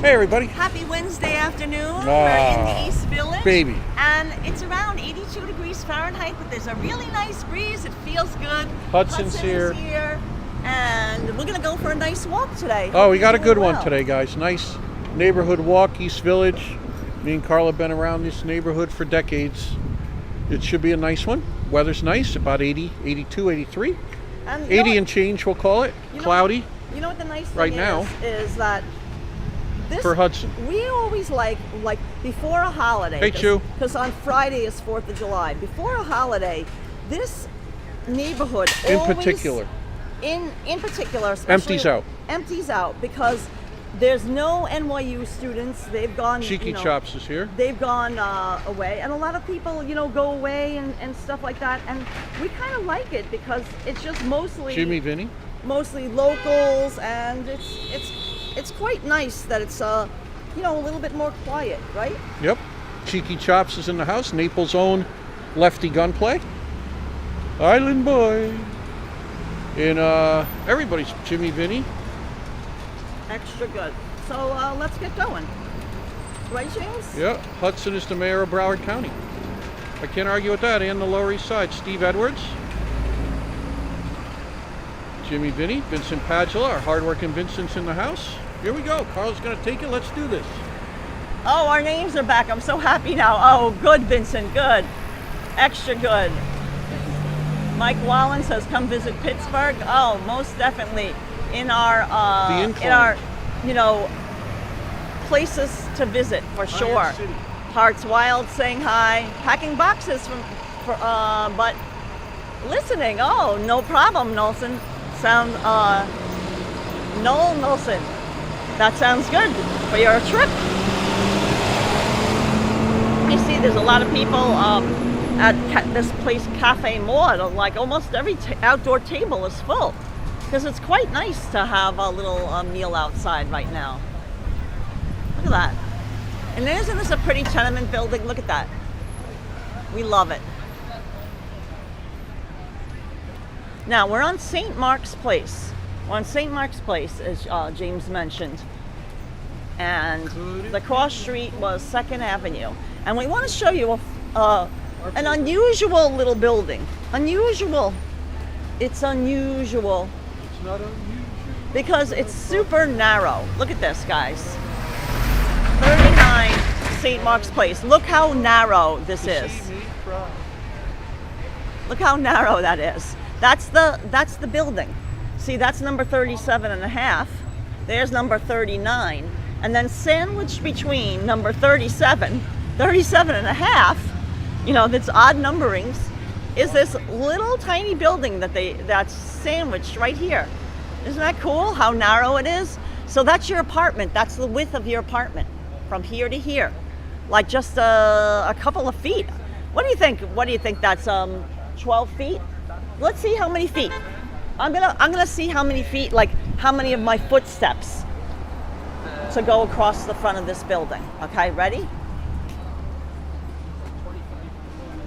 Hey everybody. Happy Wednesday afternoon. We're in the East Village. Baby. And it's around 82 degrees Fahrenheit, but there's a really nice breeze. It feels good. Hudson is here. And we're going to go for a nice walk today. Oh, we got a good one today, guys. Nice neighborhood walk, East Village. Me and Karla have been around this neighborhood for decades. It should be a nice one. Weather's nice, about 80, 82, 83. And 80 and change, we'll call it. Cloudy. You know what the nice thing right now is that this, for Hudson. We always like before a holiday. Hey, Chu. Because on Friday is 4th of July. Before a holiday, this neighborhood in always, particular, especially empties out because there's no NYU students. They've gone. Cheeky Chops is here. They've gone away, and a lot of people, go away and stuff like that. And we kind of like it because it's just mostly locals, and it's quite nice that it's a little bit more quiet, right? Yep. Cheeky Chops is in the house. Naples' own Lefty Gunplay. Island Boy. And everybody's Jimmy Vinny. Extra good. So let's get going. Right, James? Yeah. Hudson is the mayor of Broward County. I can't argue with that. And the Lower East Side. Steve Edwards. Jimmy Vinny. Vincent Padula. Our hardworking Vincent's in the house. Here we go. Carl's going to take it. Let's do this. Oh, our names are back. I'm so happy now. Oh, good, Vincent. Good. Extra good. Mike Wallen says, come visit Pittsburgh. Oh, most definitely. In our places to visit for sure. Hearts Wild saying hi. Packing boxes but listening. Oh, no problem, Nolson. Noel Nolson. That sounds good for your trip. You see, there's a lot of people at this place, Cafe Maud. Like almost every outdoor table is full because it's quite nice to have a little meal outside right now. Look at that. And isn't this a pretty tenement building? Look at that. We love it. Now we're on St. Mark's Place. We're on St. Mark's Place, as James mentioned. And the cross street was 2nd Avenue. And we want to show you an unusual little building. Unusual. It's unusual. It's not unusual. Because it's super narrow. Look at this, guys. 39 St. Mark's Place. Look how narrow this is. Look how narrow that is. That's the building. See, that's number 37 and a half. There's number 39. And then sandwiched between number 37 and a half, that's odd numberings, is this little tiny building that's sandwiched right here. Isn't that cool how narrow it is? So that's your apartment. That's the width of your apartment from here to here. Like just a couple of feet. What do you think? What do you think that's 12 feet? Let's see how many feet. I'm gonna see how many feet, like how many of my footsteps to go across the front of this building. Okay, ready?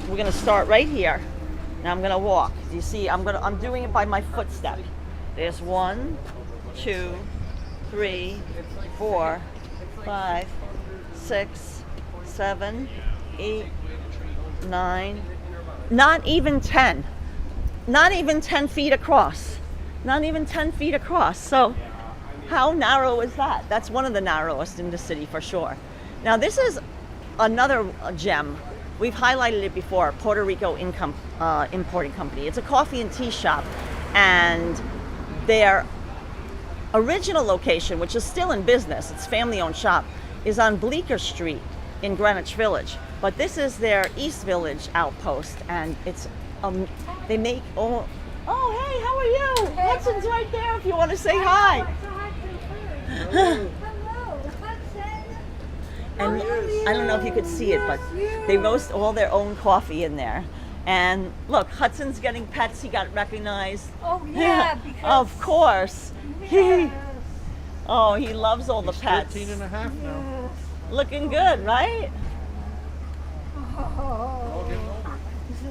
We're gonna start right here. Now I'm gonna walk. You see, I'm doing it by my footstep. There's 1, 2, 3, 4, 5, 6, 7, 8, 9. Not even 10. Not even 10 feet across. Not even 10 feet across. So how narrow is that? That's one of the narrowest in the city for sure. Now this is another gem. We've highlighted it before, Puerto Rico Importing Company. It's a coffee and tea shop, and their original location, which is still in business, it's family-owned shop, is on Bleecker Street in Greenwich Village. But this is their East Village outpost, and it's they make hey, how are you? Hey, Hudson's right there if you want to say hi. Hello, Hudson. And I don't know if you could see it, but they roast all their own coffee in there. And look, Hudson's getting pets. He got recognized. Oh yeah, because of course. Yes. Oh, he loves all the pets. 13 and a half now. Yes. Looking good, right? Oh.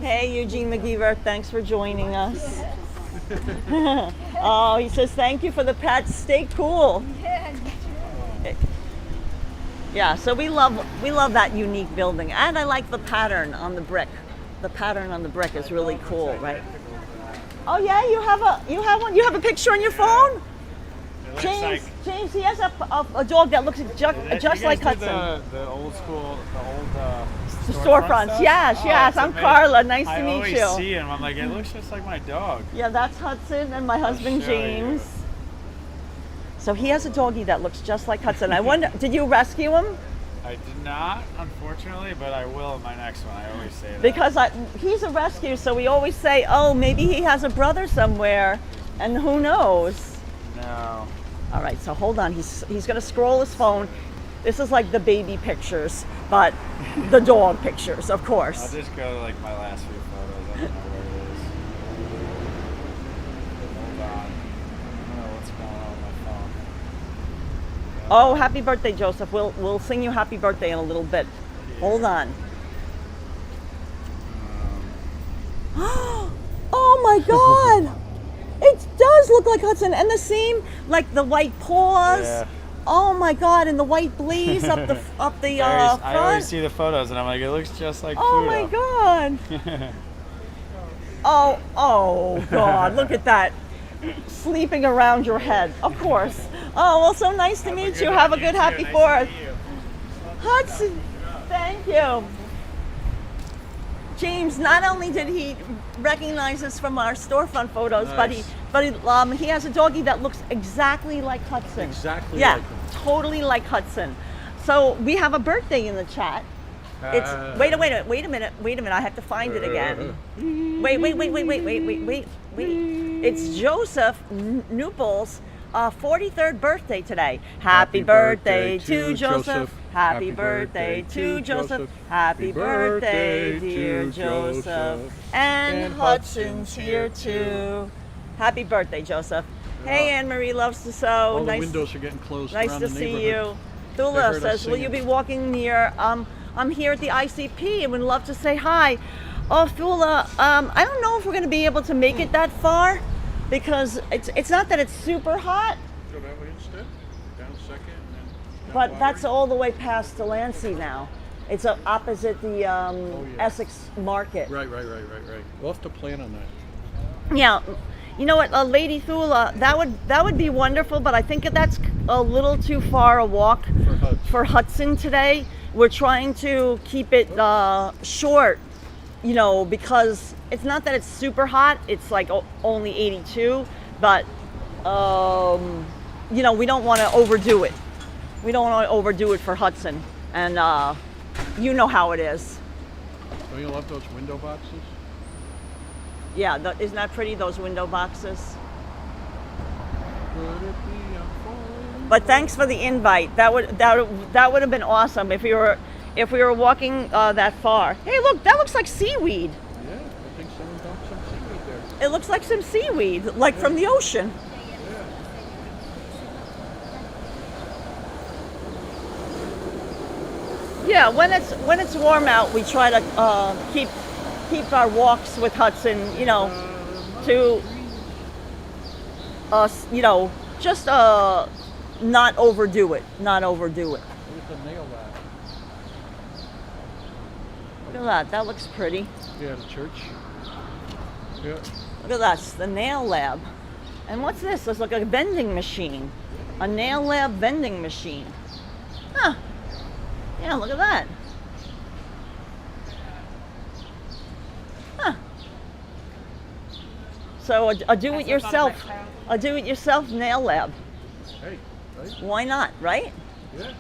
Hey, Eugene McGeever, thanks for joining us. Oh, he says thank you for the pets. Stay cool. Yeah, Yeah, so we love that unique building, and I like the pattern on the brick. The pattern on the brick is really cool, right? Oh yeah, you have one. You have a picture on your phone. James, he has a dog that looks just like Hudson. The old school, The storefronts. stuff? Yes, Oh, yes. it's I'm amazing. Karla. Nice to I meet always you. see him. I'm like, it looks just like my dog. Yeah, that's Hudson and my husband show you. James. So he has a doggie that looks just like Hudson. I wonder, did you rescue him? I did not, unfortunately, but I will in my next one. I always say that. Because he's a rescue, so we always say, oh, maybe he has a brother somewhere, and who knows? No. All right, so hold on. He's going to scroll his phone. This is like the baby pictures, but the dog pictures, of course. I'll just go to like my last few photos. I don't know where it is. Hold on. I don't know what's going on with my phone. Oh, happy birthday, Joseph. We'll sing you happy birthday in a little bit. Hold on. Oh my God! It does look like Hudson, and the same, like the white paws. Yeah. Oh my God! And the white blaze up the I front. always see the photos and I'm like, it looks just like Oh Thula. my God! Oh God! Look at that, sleeping around your head. Of course. Oh well, so nice to meet you. Have a good happy Fourth. Hudson, thank you. James, not only did he recognize us from our storefront photos, Nice. but he has a doggie that looks exactly like Hudson. Exactly Yeah, like him. totally like Hudson. So we have a birthday in the chat. It's wait a minute. I have to find it again. Wait. It's Joseph Nupel's 43rd birthday today. Happy birthday to Joseph. Happy birthday to Joseph. Happy birthday, dear Joseph. And Hudson's here too. Happy birthday, Joseph. Hey, Anne Marie loves to sew. All the windows are getting closed Nice around to the see neighborhood. you. Thula heard us says, will you singing. be walking near? I'm here at the ICP and would love to say hi. Oh, Thula, I don't know if we're going to be able to make it that far because it's not that it's super hot, Go that way instead. Down second and then down but Watery. that's all the way past Delancey now. It's opposite the Essex Market. Right. We'll have to plan on that. Yeah, you know what, Lady Thula, that would be wonderful, but I think that's a little too far a walk for Hudson today. We're trying to keep it short, you know, because it's not that it's super hot. It's like only 82, but you know, we don't want to overdo it. We don't want to overdo it for Hudson, and you know how it is. Don't you love those window boxes? Yeah, isn't that pretty, those window boxes? Could it be a falling? But thanks for the invite. That would have been awesome if we were walking that far. Hey, look, that looks like seaweed. Yeah, I think someone dumped some seaweed there. It looks like some seaweed, like from the ocean. Yeah, when it's warm out, we try to keep our walks with Hudson, you know, to you know, just not overdo it. Not overdo it. There's the nail lab. Look at that. That looks pretty. Yeah, the church. Yeah. Look at that. It's the nail lab. And what's this? It's like a vending machine. A nail lab vending machine. Huh. Yeah, look at that. Huh. So a do-it-yourself nail lab. Hey, right? Why not, right? Yeah.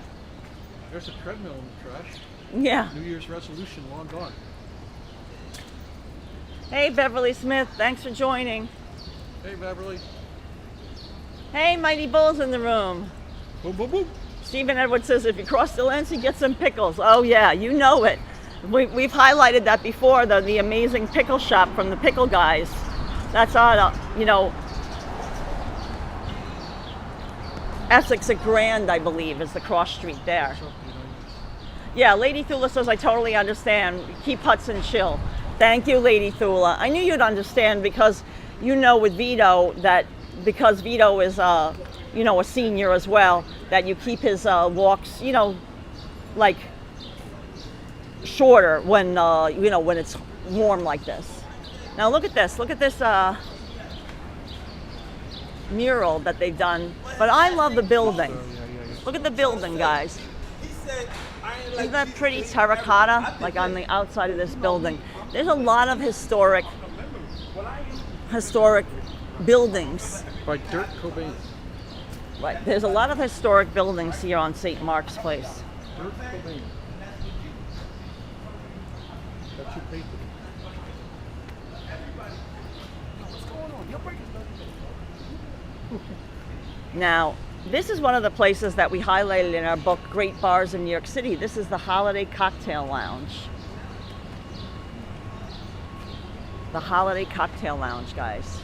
There's a treadmill in the trash. Yeah. New Year's resolution long gone. Hey, Beverly Smith. Thanks for joining. Hey, Beverly. Hey, Mighty Bull's in the room. Boom, boom, boom. Stephen Edwards says, if you cross the Delancey, get some pickles. Oh yeah, you know it. We've highlighted that before, the amazing pickle shop from the Pickle Guys. That's on, you know, Essex at Grand, I believe, is the cross street there. Yeah, Lady Thula says, I totally understand. Keep Hudson chill. Thank you, Lady Thula. I knew you'd understand because you know with Vito that because Vito is, you know, a senior as well, that you keep his walks, you know, like shorter when you know, when it's warm like this. Now look at this. Look at this mural that they've done. But I love the building. Look at the building, guys. Isn't that pretty terracotta? Like on the outside of this building. There's a lot of historic buildings. By Dirk Cobain. Right. There's a lot of historic buildings here on St. Mark's Place. Dirk Cobain. That's your paper. Now, this is one of the places that we highlighted in our book, Great Bars in New York City. This is the Holiday Cocktail Lounge. The Holiday Cocktail Lounge, guys.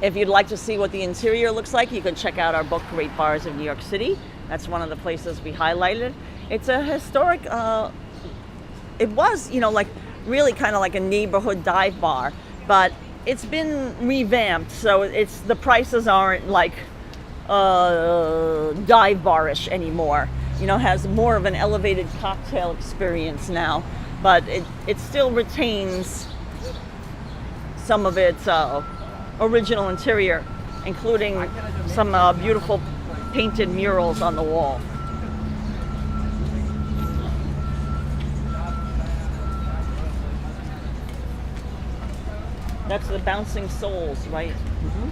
If you'd like to see what the interior looks like, you can check out our book, Great Bars of New York City. That's one of the places we highlighted. It's a historic, it was, you know, like really kind of like a neighborhood dive bar, but it's been revamped, so it's, the prices aren't like dive bar-ish anymore. You know, has more of an elevated cocktail experience now, but it still retains some of its original interior, including some beautiful painted murals on the wall. That's the Bouncing Souls, right? Mm-hmm.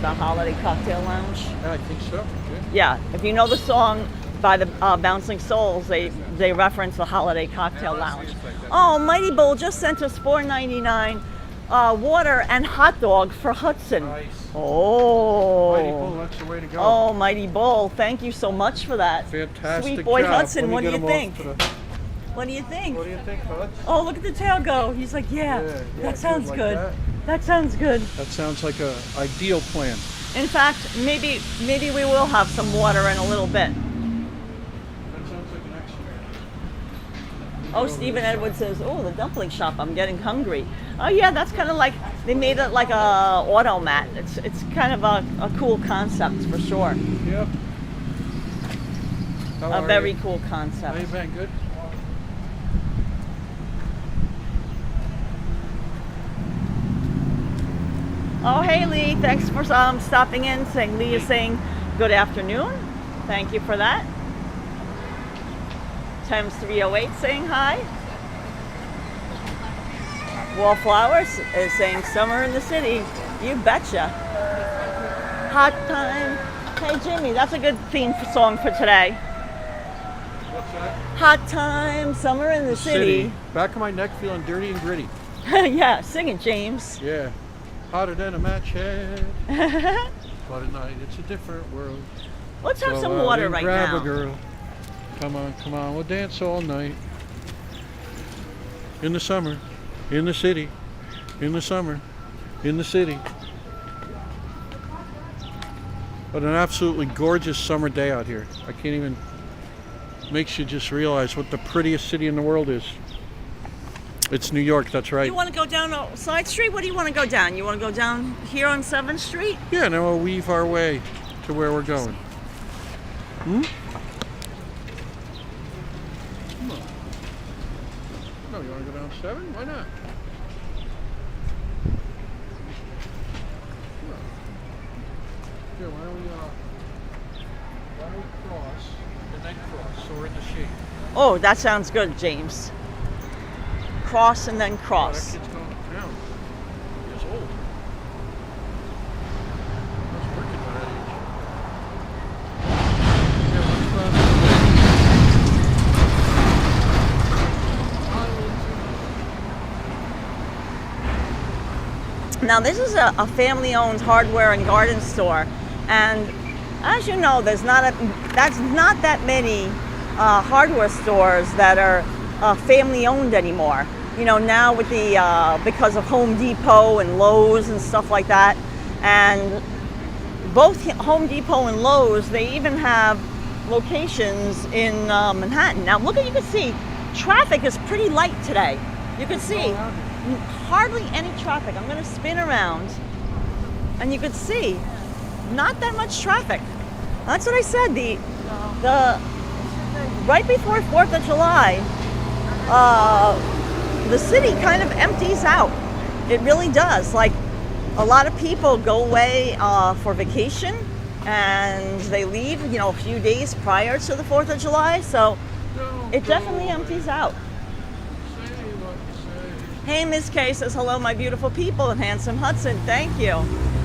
The Holiday Cocktail Lounge. Yeah, I think so. Yeah, if you know the song by the Bouncing Souls, they reference the Holiday Cocktail Lounge. Oh, Mighty Bull just sent us $4.99 water and hot dog for Hudson. Nice. Oh. Mighty Bull, that's the way to go. Oh, Mighty Bull, thank you so much for that. Fantastic Sweet boy job. Hudson, Let me what do get you him think? off to the- What do you think? What do you think, Hud? Oh, look at the tail go. He's like, yeah, that sounds like good. that. That sounds good. That sounds like a ideal plan. In fact, maybe we will have some water in a little bit. That sounds like an excellent. Oh, Stephen Edwards says, oh, the dumpling shop, I'm getting hungry. Oh yeah, that's kind of like, they made it like a automat. It's kind of a cool concept for sure. Yep. How A are very you? cool How concept. you been? Good? Oh, hey Lee, thanks for stopping in. Lee is saying good afternoon. Thank you for that. Thames 308 saying hi. Wallflowers is saying summer in the city. You betcha. Hot time. Hey Jimmy, that's a good theme song for today. What's that? Hot time, summer in the city. Back of my neck feeling dirty and gritty. Yeah, sing it, James. Yeah. Hotter than a match head. But at night it's a different world. Let's have So some out water and right grab now. a girl. Come on, we'll dance all night. In the summer, in the city, in the summer, in the city. But an absolutely gorgeous summer day out here. I can't even, makes you just realize what the prettiest city in the world is. It's New York, that's right. You want to go down a side street? What do you want to go down? You want to go down here on 7th Street? Yeah, now we'll weave our way to where we're going. Hmm? Come on. No, you want to go down 7? Why not? Come on. Here, why don't we cross and then cross so we're in the shade? Oh, that sounds good, James. Cross and then Oh, that cross. kid's going to town. He's old. He's working by that age. Yeah, let's cross. Now, this is a family-owned hardware and garden store, and as you know, that's not that many hardware stores that are family-owned anymore. You know, now with the because of Home Depot and Lowe's and stuff like that, and both Home Depot and Lowe's, they even have locations in Manhattan. Now, look at, you can see traffic is pretty light today. You can see hardly any traffic. I'm going to spin around, and you can see not that much traffic. That's what I said. The right before 4th of July, the city kind of empties out. It really does. Like, a lot of people go away for vacation, and they leave, you know, a few days prior to the 4th of July. So it definitely empties out. Hey, Ms. K says, hello, my beautiful people in handsome Hudson. Thank you.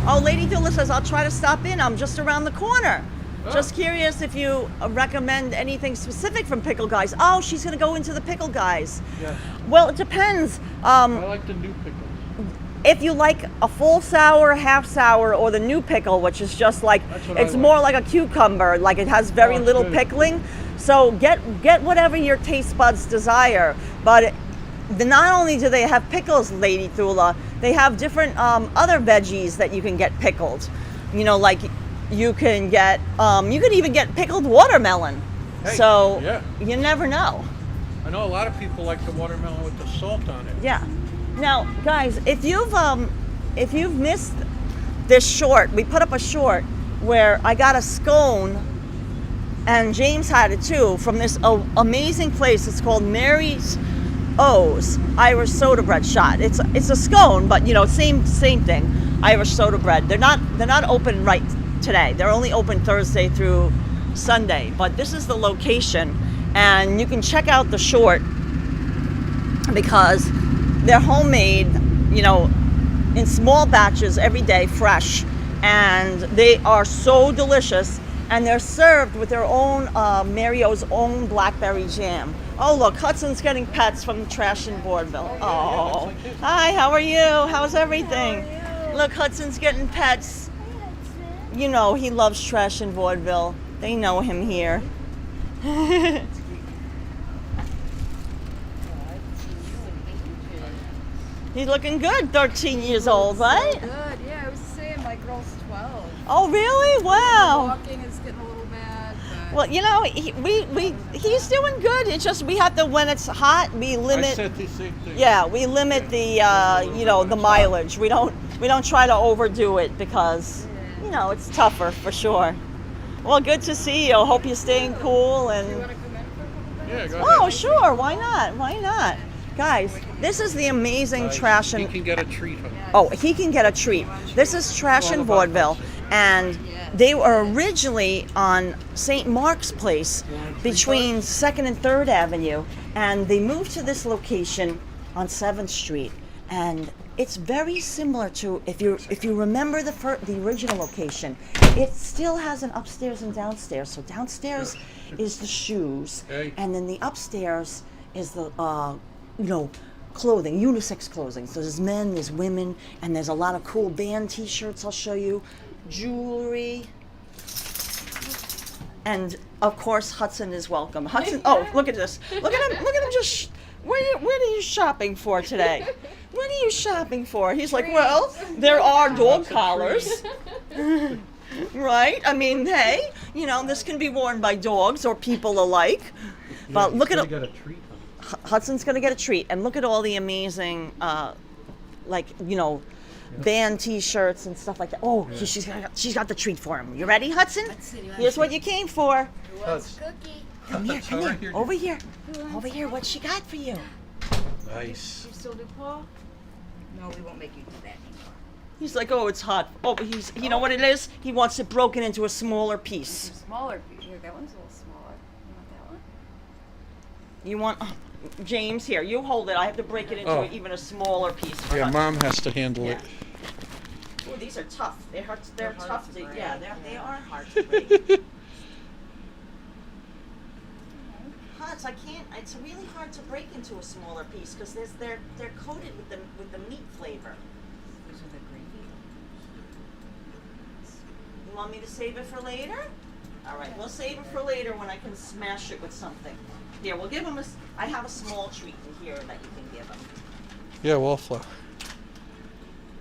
Oh, Lady Thula says, I'll try to stop in. I'm just around the corner. Just curious if you recommend anything specific from Pickle Guys. Oh, she's going to go into the Pickle Guys. Yeah. Well, it depends. I like the new pickles. If you like a full sour, half sour, or the new pickle, which is just like, it's more like a cucumber, like it has very little pickling. So get whatever your taste buds desire. But not only do they have pickles, Lady Thula, they have different other veggies that you can get pickled. You know, like you can even get pickled watermelon. Hey, so yeah. You never know. I know a lot of people like the watermelon with the salt on it. Yeah. Now, guys, if you've missed this short, we put up a short where I got a scone, and James had it too, from this amazing place. It's called Mary's O's Irish soda bread shot. It's a scone, but you know, same thing. Irish soda bread. They're not open right today. They're only open Thursday through Sunday. But this is the location, and you can check out the short because they're homemade, you know, in small batches every day, fresh, and they are so delicious. And they're served with their own Mario's own blackberry jam. Oh, look, Hudson's getting pets from Trash in Vaudeville. Oh, hi, how are you? How's everything? Look, Hudson's getting pets. You know, he loves Trash in Vaudeville. They know him here. He's looking good, 13 years old, right? Good, yeah, I was saying my girl's 12. Oh, really? Wow. Walking is getting a little bad, but... Well, you know, he's doing good. It's just we have to, when it's hot, we limit. I said the same thing. Yeah, we limit the you know, the mileage. We don't try to overdo it because you know, it's tougher for sure. Well, good to see you. Hope you're staying cool and. You want to come in for a couple minutes? Yeah, go ahead. Oh, sure. Why not? Why not? Guys, this is the amazing Trash He and. can get a treat. Huh? Oh, he can get a treat. This is Trash in Vaudeville, and they were originally on St. Mark's Place between 2nd and 3rd Avenue, and they moved to this location on 7th Street, and it's very similar to, if you remember the original location, it still has an upstairs and downstairs. So downstairs is the shoes, and then the upstairs is the you know, clothing, unisex clothing. So there's men, there's women, and there's a lot of cool band T-shirts. I'll show you, jewelry, and of course Hudson is welcome. Hudson, oh, look at this! Look at him! Look at him! Just what are you shopping for today? What are you shopping for? He's like, well, there are dog collars. Right? I mean, hey, you know, this can be worn by dogs or people alike. But look at it. Hudson's gonna get a treat, and look at all the amazing, like, you know, band T-shirts and stuff like that. Oh, she's got the treat for him. You ready, Hudson? Here's what you came for. Who wants a cookie? Come here, over here, over here. What she got for you? Nice. You still do Paul? No, we won't make you do that anymore. He's like, oh, it's hot. Oh, but you know what it is? He wants it broken into a smaller piece. Smaller. Here, that one's a little smaller. You want that one? You want, James, here, you hold it. I have to break it into even a smaller piece for Yeah, Hudson. Mom has to handle it. Oh, these are tough. They're tough to, yeah, they are hard to break. Huds, I can't. It's really hard to break into a smaller piece because they're coated with the meat flavor. Those are the gravy. You want me to save it for later? All right, we'll save it for later when I can smash it with something. Here, we'll give him I have a small treat in here that you can give him. Yeah, wallflower.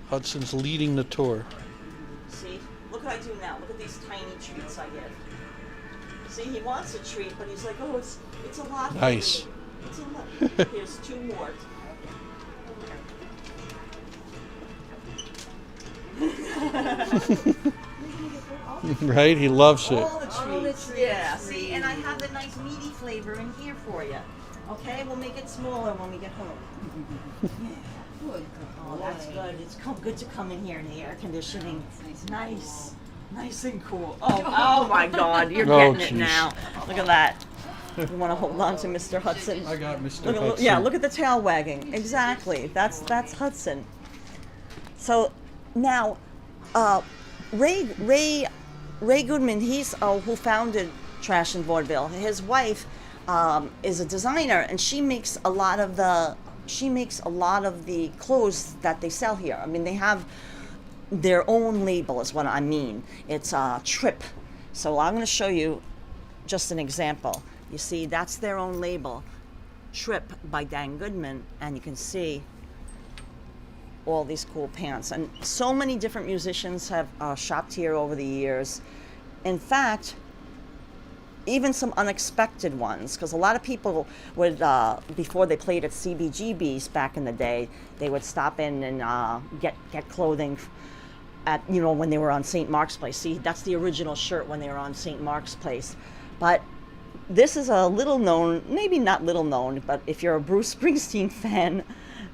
Hudson's leading the tour. See, look what I do now. Look at these tiny treats I give. See, he wants a treat, but he's like, oh, it's a lot. Nice. For me. So look, here's 2 more. Right? He loves it. All the treats. Yeah. See, and I have the nice meaty flavor in here for you. Okay, we'll make it smaller when we get home. Good Oh, that's good. It's good to come in here in the air conditioning. It's nice, nice and cool. Oh my God, you're Oh, getting it jeez. now. Look at that. You want to hold on to Mr. Hudson? I got Mr. Look, Hudson. yeah, look at the tail wagging. Exactly. That's Hudson. So now, Ray Goodman, he's who founded Trash and Vaudeville. His wife is a designer, and she makes a lot of the clothes that they sell here. I mean, they have their own label, is what I mean. It's Trip. So I'm going to show you just an example. You see, that's their own label, Trip by Dan Goodman, and you can see all these cool pants. And so many different musicians have shopped here over the years. In fact, even some unexpected ones, because a lot of people would, before they played at CBGB's back in the day, they would stop in and get clothing at, when they were on St. Mark's Place. See, that's the original shirt when they were on St. Mark's Place. But this is a little known, maybe not little known, but if you're a Bruce Springsteen fan,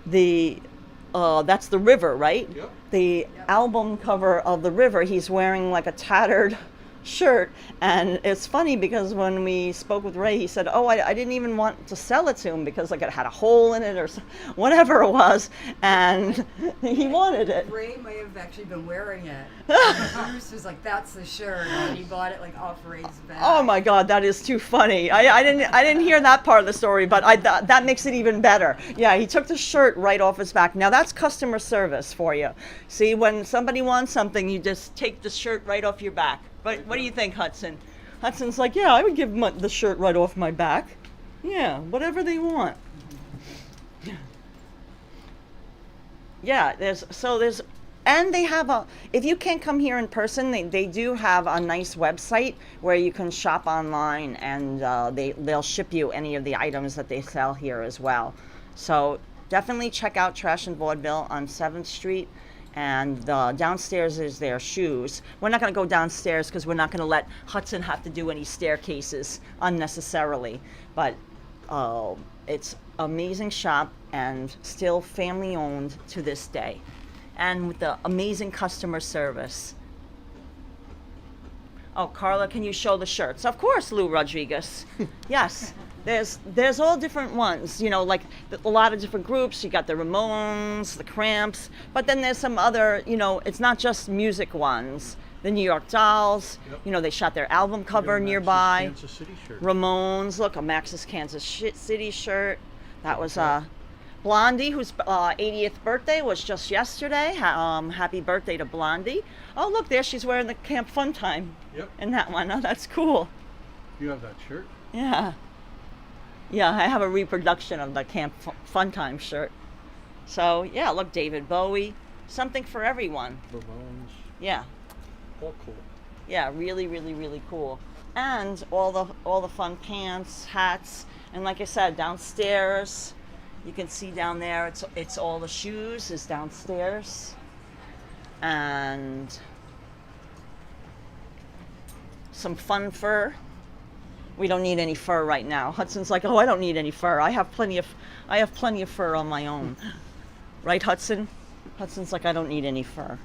that's The River, right? Yep. The album cover of The River, he's wearing like a tattered shirt, and it's funny because when we spoke with Ray, he said, I didn't even want to sell it to him because like it had a hole in it or whatever it was, and he wanted it. Ray may have actually been wearing it. Bruce was like, "That's the shirt," and he bought it like off Ray's back. Oh my God, that is too funny. I didn't hear that part of the story, but that makes it even better. Yeah, he took the shirt right off his back. Now that's customer service for you. See, when somebody wants something, you just take the shirt right off your back. But what do you think, Hudson? Hudson's like, yeah, I would give them the shirt right off my back. Yeah, whatever they want. Yeah, and they have if you can't come here in person, they do have a nice website where you can shop online, and they'll ship you any of the items that they sell here as well. So definitely check out Trash and Vaudeville on 7th Street. And downstairs is their shoes. We're not going to go downstairs because we're not going to let Hudson have to do any staircases unnecessarily. But it's amazing shop and still family owned to this day. And with the amazing customer service. Oh, Karla, can you show the shirts? Of course, Lou Rodriguez. Yes. There's all different ones, like a lot of different groups. You got the Ramones, the Cramps, but then there's some other, it's not just music ones. The New York Dolls, Yep. They shot their album cover Max's nearby. Kansas City shirt. Ramones, look, a Max's Kansas City shirt. That was Blondie, whose 80th birthday was just yesterday. Happy birthday to Blondie. Oh, look, there she's wearing the Camp Fun Time. Yep. In that one. Oh, that's cool. You have that shirt? Yeah. Yeah, I have a reproduction of the Camp Fun Time shirt. So, yeah, look, David Bowie. Something for everyone. Ramones. Yeah. All cool. Yeah, really, really, really cool. And all the fun pants, hats, and like I said, downstairs, you can see down there, it's all the shoes is downstairs. And some fun fur. We don't need any fur right now. Hudson's like, I don't need any fur. I have plenty of fur on my own. Right, Hudson? Hudson's like, I don't need any fur.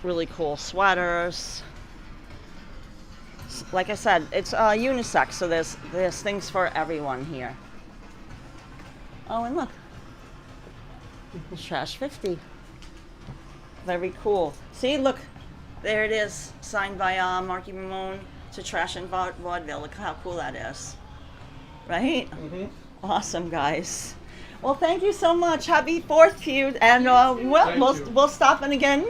Really cool sweaters. Like I said, it's unisex, so there's things for everyone here. Oh, and look, Trash 50. Very cool. See, look, there it is, signed by Marky Ramone to Trash and Vaudeville. Look how cool that is, right? Mm-hmm. Awesome, guys. Well, thank you so much. Happy 4th to you, and we'll stop in again,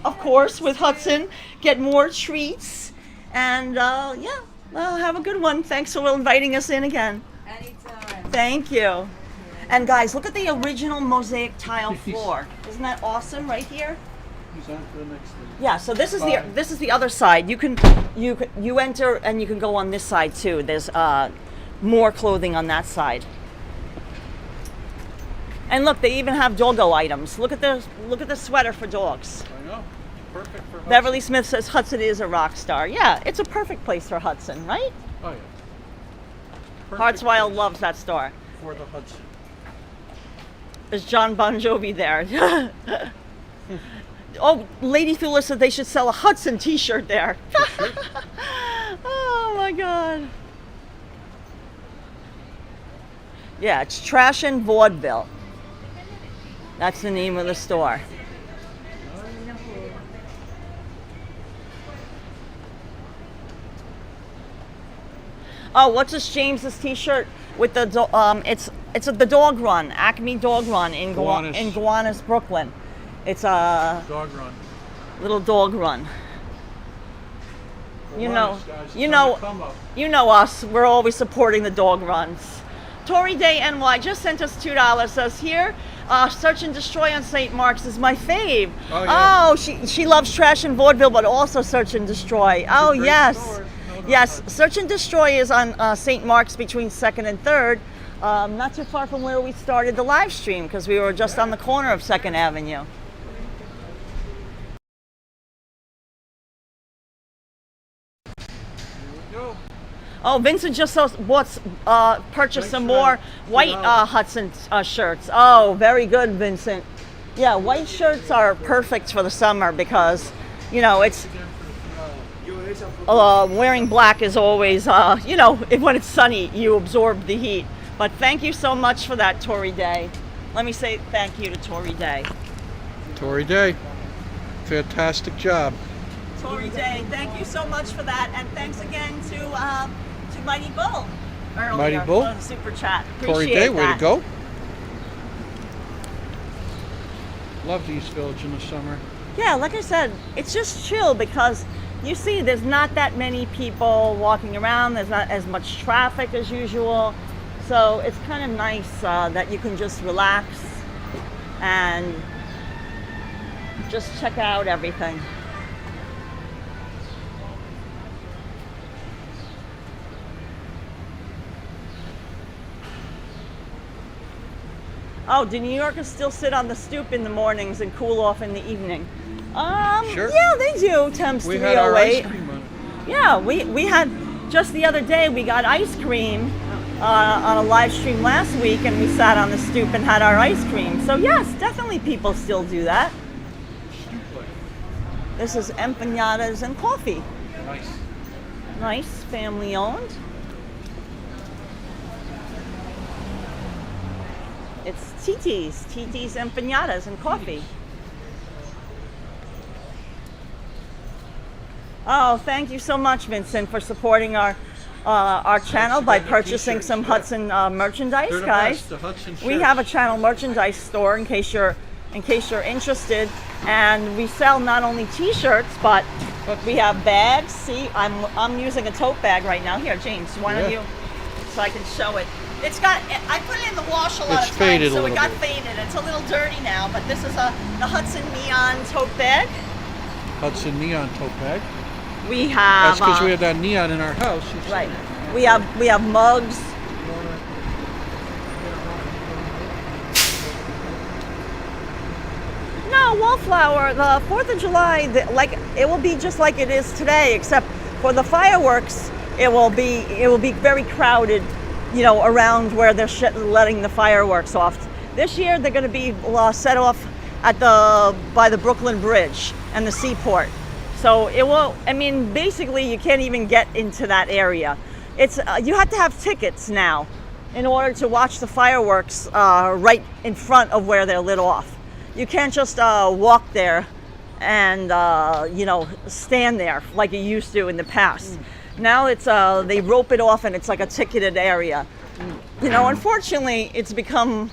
of course, with Hudson, get more treats, and have a good one. Thanks for inviting us in again. Anytime. Thank you. And guys, look at the original mosaic tile floor. Isn't that awesome right here? He's on to the next thing. Yeah, so this is the other side. You enter and you can go on this side too. There's more clothing on that side. And look, they even have doggo items. Look at the sweater for dogs. I know. Perfect for Hudson. Beverly Smith says Hudson is a rock star. Yeah, it's a perfect place for Hudson, right? Oh, yeah. Perfect Hartswild place loves that store. for the Hudson. Is John Bon Jovi there? Oh, Lady Thula said they should sell a Hudson t-shirt there. Oh my God. Yeah, it's Trash and Vaudeville. That's the name of the store. Oh, what's this James's t-shirt with the it's the dog run, Acme Dog Run in Gowanus, Brooklyn. It's a Dog run. little dog run. You know, Guys, you it's know, on the come up. you know us. We're always supporting the dog runs. Tory Day NY just sent us $2. Says here, Search and Destroy on St. Mark's is my fave. Oh, yeah. Oh, she loves Trash and Vaudeville, but also Search and Destroy. Oh great yes, store. No doubt yes. about it. Search and Destroy is on St. Mark's between 2nd and 3rd. Not too far from where we started the live stream because we were just on the corner of 2nd Avenue. Go. Oh, Vincent just purchased some more white Hudson shirts. Oh, very good, Vincent. Yeah, white shirts are perfect for the summer because, you know, it's wearing black is always, you know, when it's sunny, you absorb the heat. But thank you so much for that, Tory Day. Let me say thank you to Tory Day. Tory Day. Fantastic job. Tory Day, thank you so much for that, and thanks again to Mighty Bull. Earlier Mighty Bull? on the super chat. Tory Appreciate Day, way to that. go. Love the East Village in the summer. Yeah, like I said, it's just chill because you see there's not that many people walking around. There's not as much traffic as usual. So it's kind of nice that you can just relax and just check out everything. Oh, do New Yorkers still sit on the stoop in the mornings and cool off in the evening? Sure. Yeah, they do. Temps We had our 308. ice cream on it. Yeah, we had just the other day we got ice cream on a live stream last week, and we sat on the stoop and had our ice cream. So yes, definitely people still do that. This is empanadas and coffee. Nice. Nice, family owned. It's TT's empanadas and coffee. Oh, thank you so much, Vincent, for supporting our channel by purchasing some Hudson merchandise, They're the guys. best, the Hudson We shirts. have a channel merchandise store in case you're interested, and we sell not only T-shirts, but we have bags. See, I'm using a tote bag right now. Here, James, why don't Yeah. you, so I can show it. I put it in the wash a lot It's of faded times, a so it little got bit. faded. It's a little dirty now, but this is the Hudson Neon tote bag. Hudson neon tote bag. We have That's because we had that neon in our house. You've seen right. it. We have mugs. No, Wallflower. The 4th of July, it will be just like it is today, except for the fireworks. It will be very crowded, you know, around where they're letting the fireworks off. This year they're going to be set off by the Brooklyn Bridge and the seaport. So it will. I mean, basically, you can't even get into that area. It's you have to have tickets now in order to watch the fireworks right in front of where they're lit off. You can't just walk there and you know, stand there like you used to in the past. Now it's they rope it off and it's like a ticketed area. You know, unfortunately, it's become,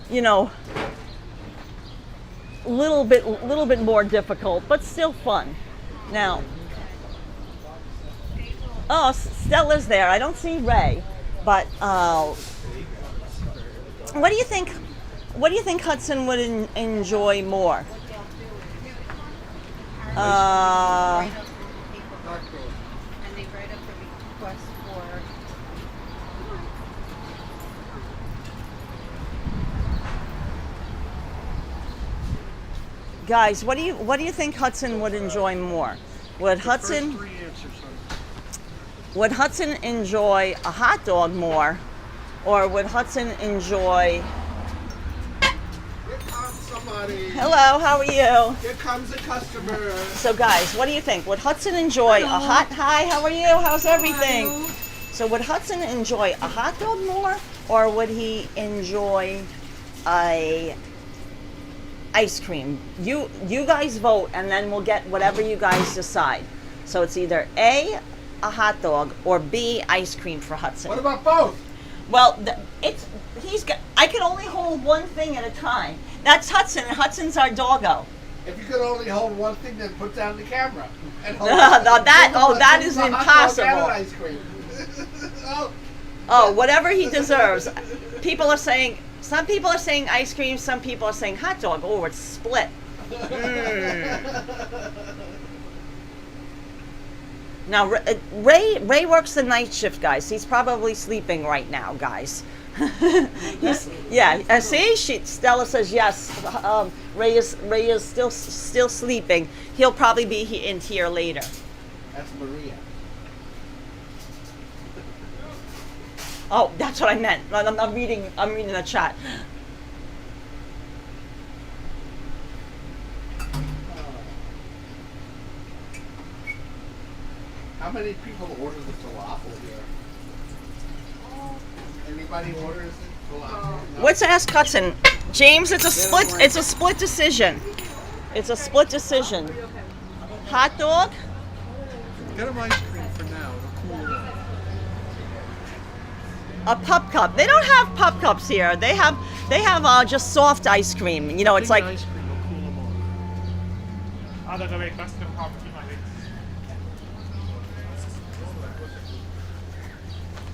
you know, a little bit more difficult, but still fun. Now, oh, Stella's there. I don't see Ray, but what do you think? What do you think Hudson would enjoy more? And they write up the request for guys, what do you think Hudson would enjoy more? Would Hudson First 3 answers, hon. would Hudson enjoy a hot dog more, or would Hudson enjoy? Here comes somebody. Hello, how are you? Here comes a customer. So guys, what do you think? Would Hudson enjoy a hot? Hi, how are you? How's everything? So would Hudson enjoy a hot dog more, or would he enjoy a ice cream? You guys vote, and then we'll get whatever you guys decide. So it's either A, a hot dog, or B, ice cream for Hudson. What about both? Well, I can only hold one thing at a time. That's Hudson, and Hudson's our doggo. If you could only hold one thing, then put down the camera. And hold That is a hot dog and impossible. an ice cream. Oh. Oh, whatever he deserves. People are saying, some people are saying ice cream, some people are saying hot dog. Oh, it's split. Now, Ray works the night shift, guys. He's probably sleeping right now, guys. Yeah. See, Stella says yes. Ray is still sleeping. He'll probably be in here later. That's Maria. Oh, that's what I meant. I'm reading the chat. How many people order the falafel here? Anybody orders the falafel? No? Let's ask Hudson. James, it's a split decision. It's a split decision. Hot dog? Get him ice cream for now. It'll cool it off. A pup cup. They don't have pup cups here. They have just soft ice cream. You know, it's like Ice cream will cool him off.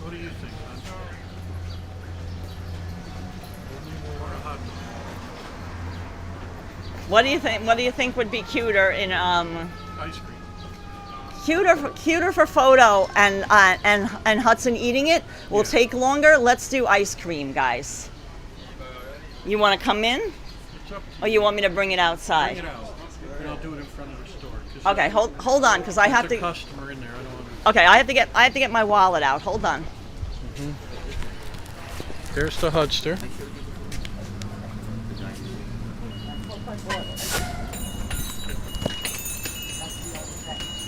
What do you think, hon? Or a hot dog? what do you think? What do you think would be cuter in Ice cream. cuter for photo and Hudson eating it will take longer. Let's do ice cream, guys. You want to come in, It's up to or you want me to bring it outside? Bring it out, and I'll do it in front of the store. 'cause Okay, hold on, because I have there's a to. customer in there. I don't want to. Okay, I have to get my wallet out. Hold on. There's the Hudster.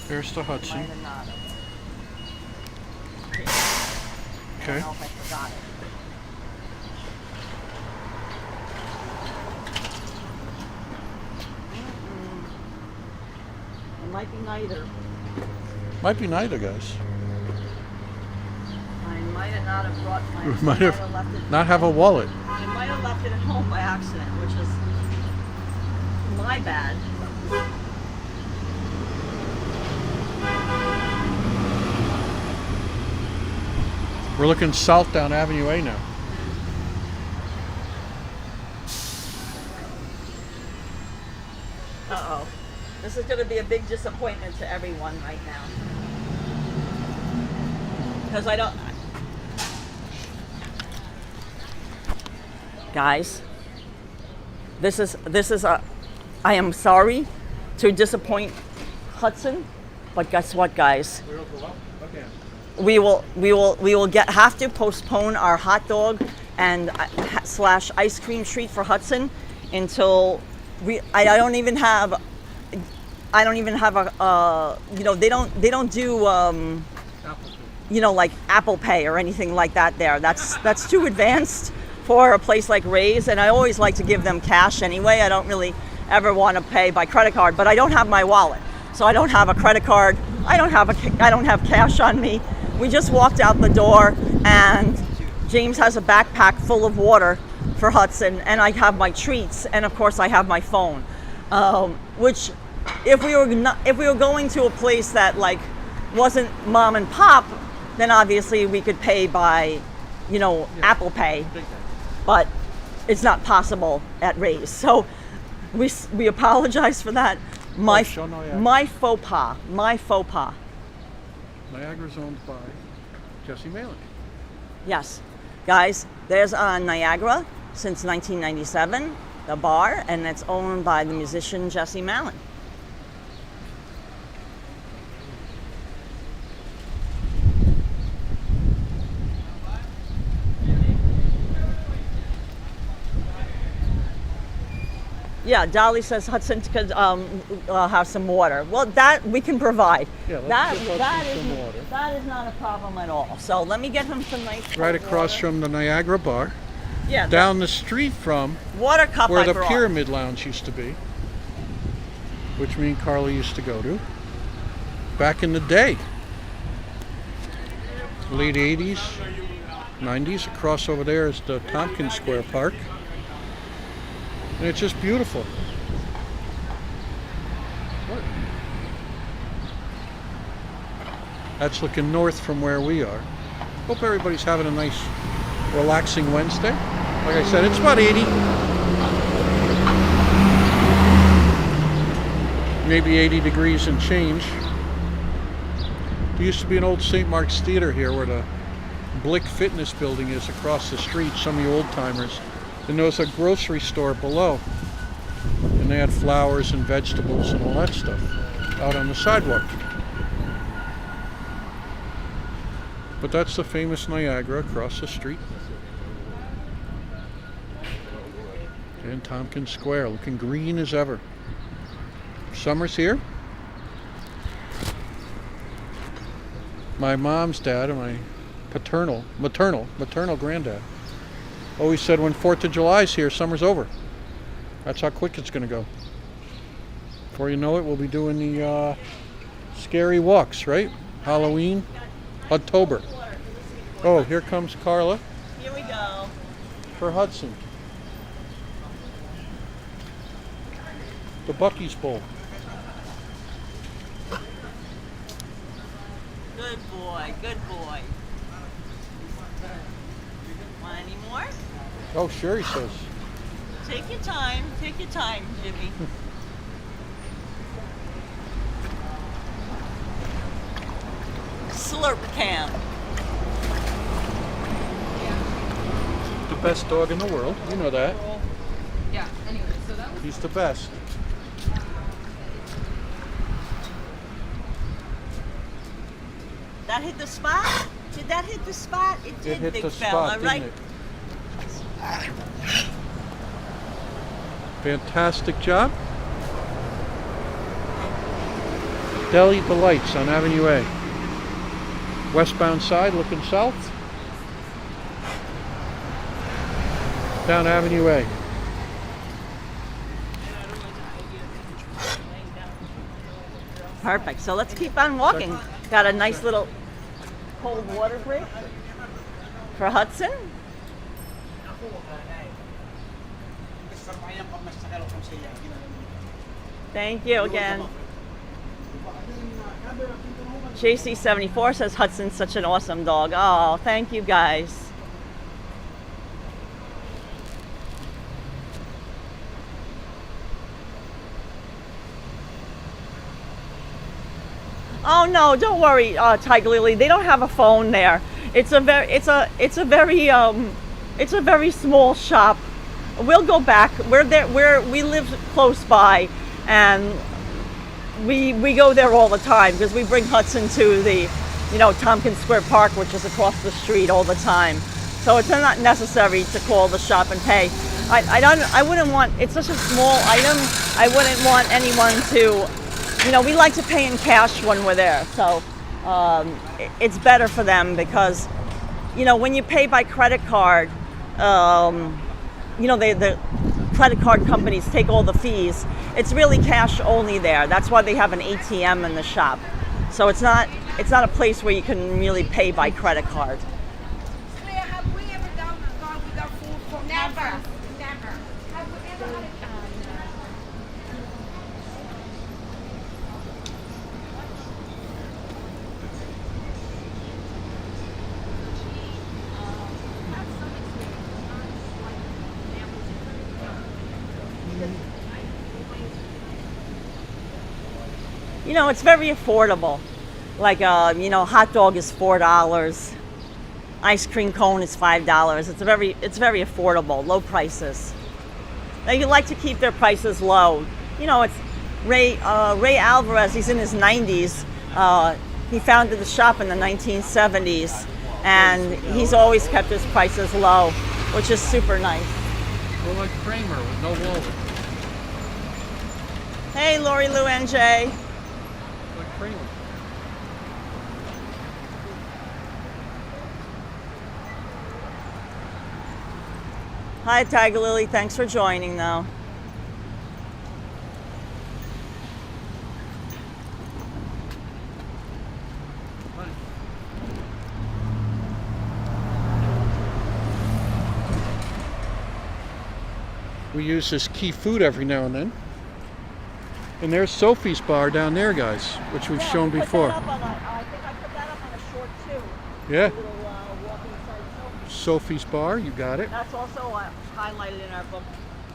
There's the Hudson. Okay. It might be neither. Might be neither, guys. I might have not have brought my. We might have left it. not have a wallet. I might have left it at home by accident, which is my bad. We're looking south down Avenue A now. Uh-oh. This is going to be a big disappointment to everyone right now. Because I don't... Guys, this is a... I am sorry to disappoint Hudson, but guess what, guys? We will have to postpone our hot dog and / ice cream treat for Hudson until I don't even have a they don't do like Apple Pay or anything like that there. That's too advanced for a place like Ray's, and I always like to give them cash anyway. I don't really ever want to pay by credit card, but I don't have my wallet, so I don't have a credit card. I don't have cash on me. We just walked out the door, and James has a backpack full of water for Hudson, and I have my treats, and of course I have my phone. Which, if we were going to a place that like wasn't mom and pop, then obviously we could pay by, Apple Pay, but it's not possible at Ray's. So we apologize for that. My faux pas. Niagara's owned by Jesse Malin. Yes, guys, there's Niagara since 1997. the bar, and it's owned by the musician Jesse Malin. Yeah, Dolly says Hudson could have some water. Well, that we can provide. Yeah, that let's get that Hudson is some water. that is not a problem at all. So let me get him some nice Right cold across water. from the Niagara Bar. Yeah, Down the street from water cup where I the brought. Pyramid Lounge used to be, which me and Karla used to go to back in the day. Late 80s, 90s. Across over there is the Tompkins Square Park. And it's just beautiful. What? That's looking north from where we are. Hope everybody's having a nice, relaxing Wednesday. Like I said, it's about 80. Maybe 80 degrees and change. There used to be an old St. Mark's Theater here where the Blick Fitness building is across the street. Some of you old timers. And there was a grocery store below. And they had flowers and vegetables and all that stuff out on the sidewalk. But that's the famous Niagara across the street. And Tompkins Square, looking green as ever. Summer's here. My mom's dad and my maternal granddad always said when 4th of July's here, summer's over. That's how quick it's going to go. Before you know it, we'll be doing the scary walks, right? Halloween, October. Oh, here comes Karla Here we go. for Hudson. The Bucky's Bowl. Good boy, good boy. Want any more? Oh, sure, he says. Take your time, Jimmy. Slurp cam. The best dog in the world. You know that. Yeah, anyway, so that was He's the best. That hit the spot? Did that hit the spot? It did, It hit big the fella, spot, right? didn't it? Fantastic job. Deli Delights on Avenue A. Westbound side looking south. Down Avenue A. Perfect. So let's keep on walking. Got a nice little cold water break for Hudson. Thank you again. JC74 says Hudson's such an awesome dog. Oh, thank you guys. Oh no, don't worry, Tiger Lily. They don't have a phone there. It's a very small shop. We'll go back. We're there. We live close by, and we go there all the time because we bring Hudson to the, Tompkins Square Park, which is across the street all the time. So it's not necessary to call the shop and pay. I wouldn't want. It's such a small item. I wouldn't want anyone to. We like to pay in cash when we're there, so it's better for them because, when you pay by credit card, the credit card companies take all the fees. It's really cash only there. That's why they have an ATM in the shop. So it's not a place where you can really pay by credit card. Have we ever gone without food for never? Have we ever had a It's very affordable. Like, hot dog is $4. Ice cream cone is $5. It's very affordable, low prices. They like to keep their prices low. You know, it's Ray Alvarez. He's in his 90s. He founded the shop in the 1970s, and he's always kept his prices low, which is super nice. We're like Kramer with no wallet. Hey, Lori Lou NJ. Like Kramer. Hi, Tiger Lily. Thanks for joining, though. We use this Key Food every now and then. And there's Sophie's Bar down there, guys, which we've shown before. I think I put that up on a short, too. Yeah. A little walk inside Sophie's. Sophie's Bar, you got it. That's also highlighted in our book,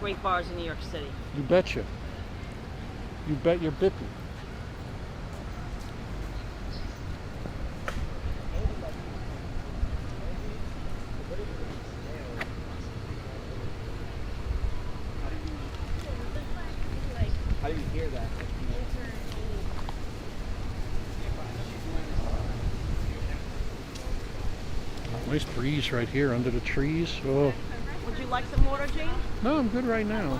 Great Bars in New York City. You betcha. You bet your bippy. How do you hear that? Nice breeze right here under the trees. Oh, Would you like some water, Jane? no, I'm good right now.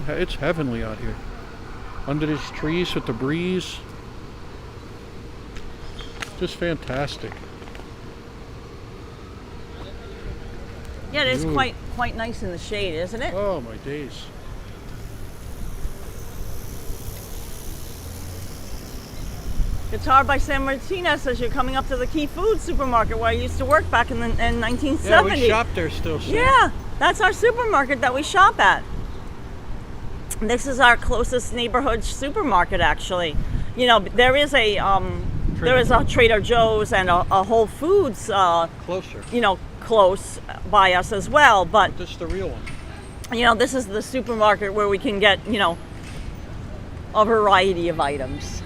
It's heavenly out here. Under these trees with the breeze. Just fantastic. Yeah, it is Ooh. quite nice in the shade, isn't it? Oh my days. Guitar by San Martinez says you're coming up to the Key Food supermarket where I used to work back in 1970. Yeah, we shop there still. Sam. Yeah, that's our supermarket that we shop at. This is our closest neighborhood supermarket, actually. You know, there is a Trader Joe's and a Whole Foods, Closer. you know, close by us as well. But This is the real one. you know, this is the supermarket where we can get, you know, a variety of items.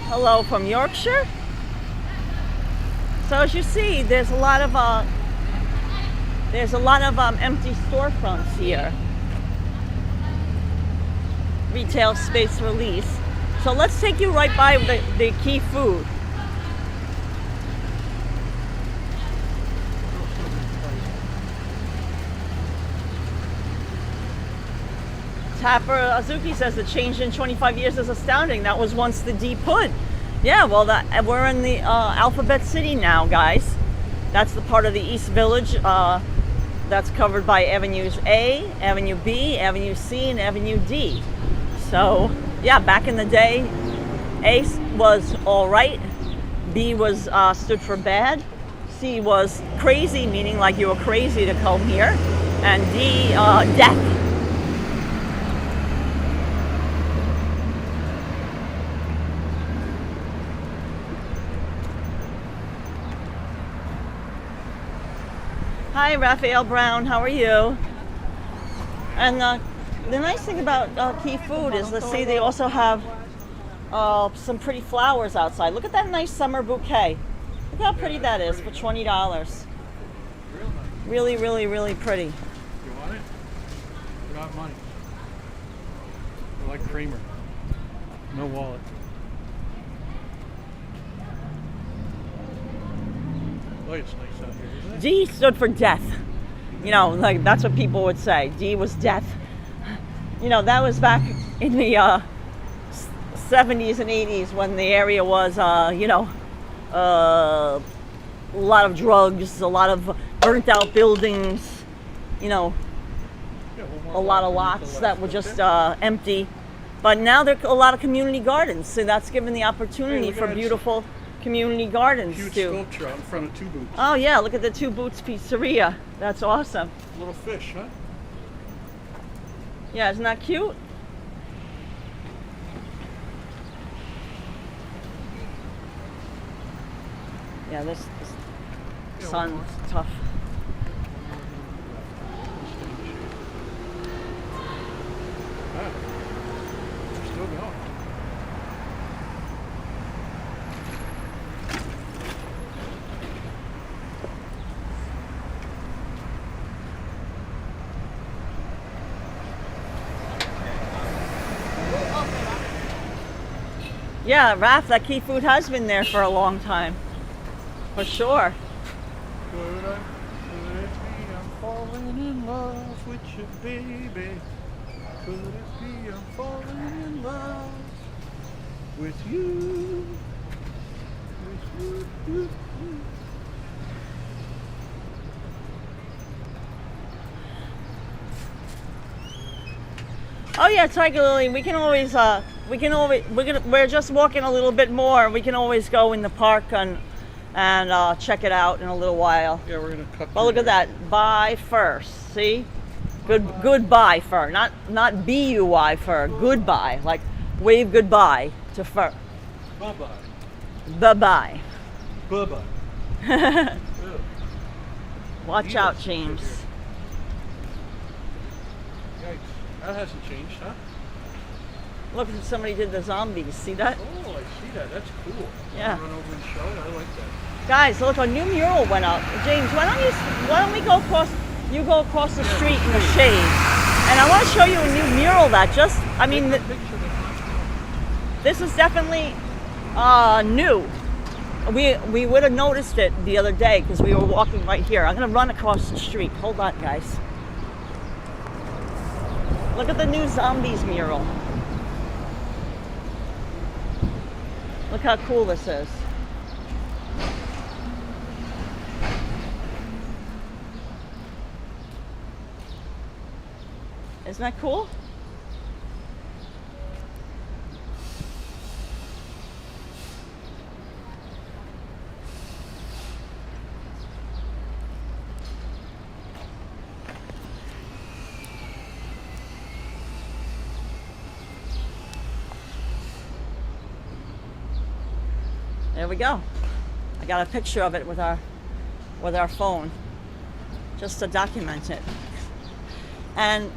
Hello from Yorkshire. So as you see, there's a lot of empty storefronts here. Retail space release. So let's take you right by the Key Food. Tapper Azuki says the change in 25 years is astounding. That was once the Deep Hood. Yeah, well, we're in the Alphabet City now, guys. That's the part of the East Village that's covered by Avenues A, Avenue B, Avenue C, and Avenue D. So, yeah, back in the day, A was all right, B was stood for bad, C was crazy, meaning like you were crazy to come here, and D, death. Hi, Raphael Brown. How are you? And the nice thing about Key Food is, let's see, they also have some pretty flowers outside. Look at that nice summer bouquet. Look how pretty that is for $20. Really, really, really pretty. You want it? We got money. We're like Kramer. No wallet. Oh, it's nice out here, isn't it? D stood for death. You know, like that's what people would say. D was death. You know, that was back in the 70s and 80s when the area was, you know, a lot of drugs, a lot of burnt out buildings, you know, Yeah, one a more lot of lot to lots the that left, were right just there. empty. But now there are a lot of community gardens, so that's given the opportunity look for at that beautiful community gardens Huge too. sculpture out in front of Two Boots. Oh yeah, look at the Two Boots Pizzeria. That's awesome. Little fish, huh? Yeah, isn't that cute? Yeah, this Yeah, sun's one more. tough. Ah, we're still going. Yeah, Raph, that Key Food has been there for a long time. For sure. Could it be I'm falling in love with you, baby? Could it be I'm falling in love with you? With you. Oh yeah, Tiger Lily, we're just walking a little bit more. We can always go in the park and check it out in a little while. Yeah, we're gonna cut. Well, look at that. Buy first. See? Goodbye fur. Not B-U-Y fur. Goodbye. Like wave goodbye to fur. Bye-bye. Bye-bye. Bye-bye. Watch out, James. Yikes. That hasn't changed, huh? Look, somebody did the zombies. See that? Oh, I see that. That's cool. Yeah. Run over and show it. I like that. Guys, look, a new mural went up. James, why don't we go across? You go across the street in the shade, and I want to show you a new mural that this is definitely new. We would have noticed it the other day because we were walking right here. I'm gonna run across the street. Hold on, guys. Look at the new zombies mural. Look how cool this is. Isn't that cool? There we go. I got a picture of it with our phone, just to document it. And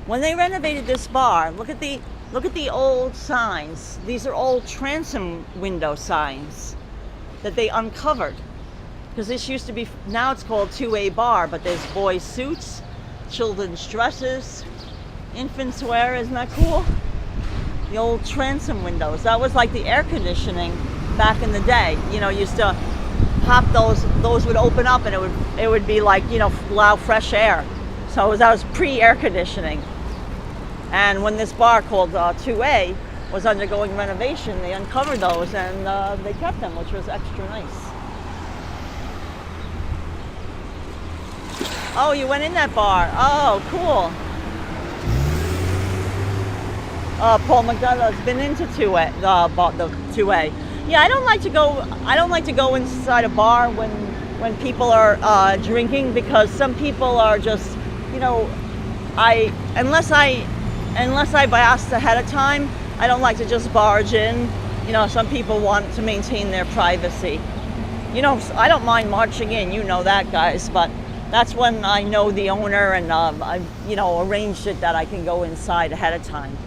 when they renovated this bar, look at the old signs. These are old transom window signs that they uncovered. Because this used to be, now it's called 2A bar, but there's boys' suits, children's dresses, infants wear. Isn't that cool? The old transom windows. That was like the air conditioning back in the day. You know, used to pop those would open up and it would be like, you know, allow fresh air. So that was pre-air conditioning. And when this bar called 2A was undergoing renovation, they uncovered those and they kept them, which was extra nice. Oh, you went in that bar. Oh, cool. Paul McDonough's been into 2A, the 2A. Yeah, I don't like to go inside a bar when people are drinking, because some people are just, you know, unless I asked ahead of time, I don't like to just barge in. You know, some people want to maintain their privacy. You know, I don't mind marching in, you know that, guys, but that's when I know the owner and I, you know, arranged it that I can go inside ahead of time.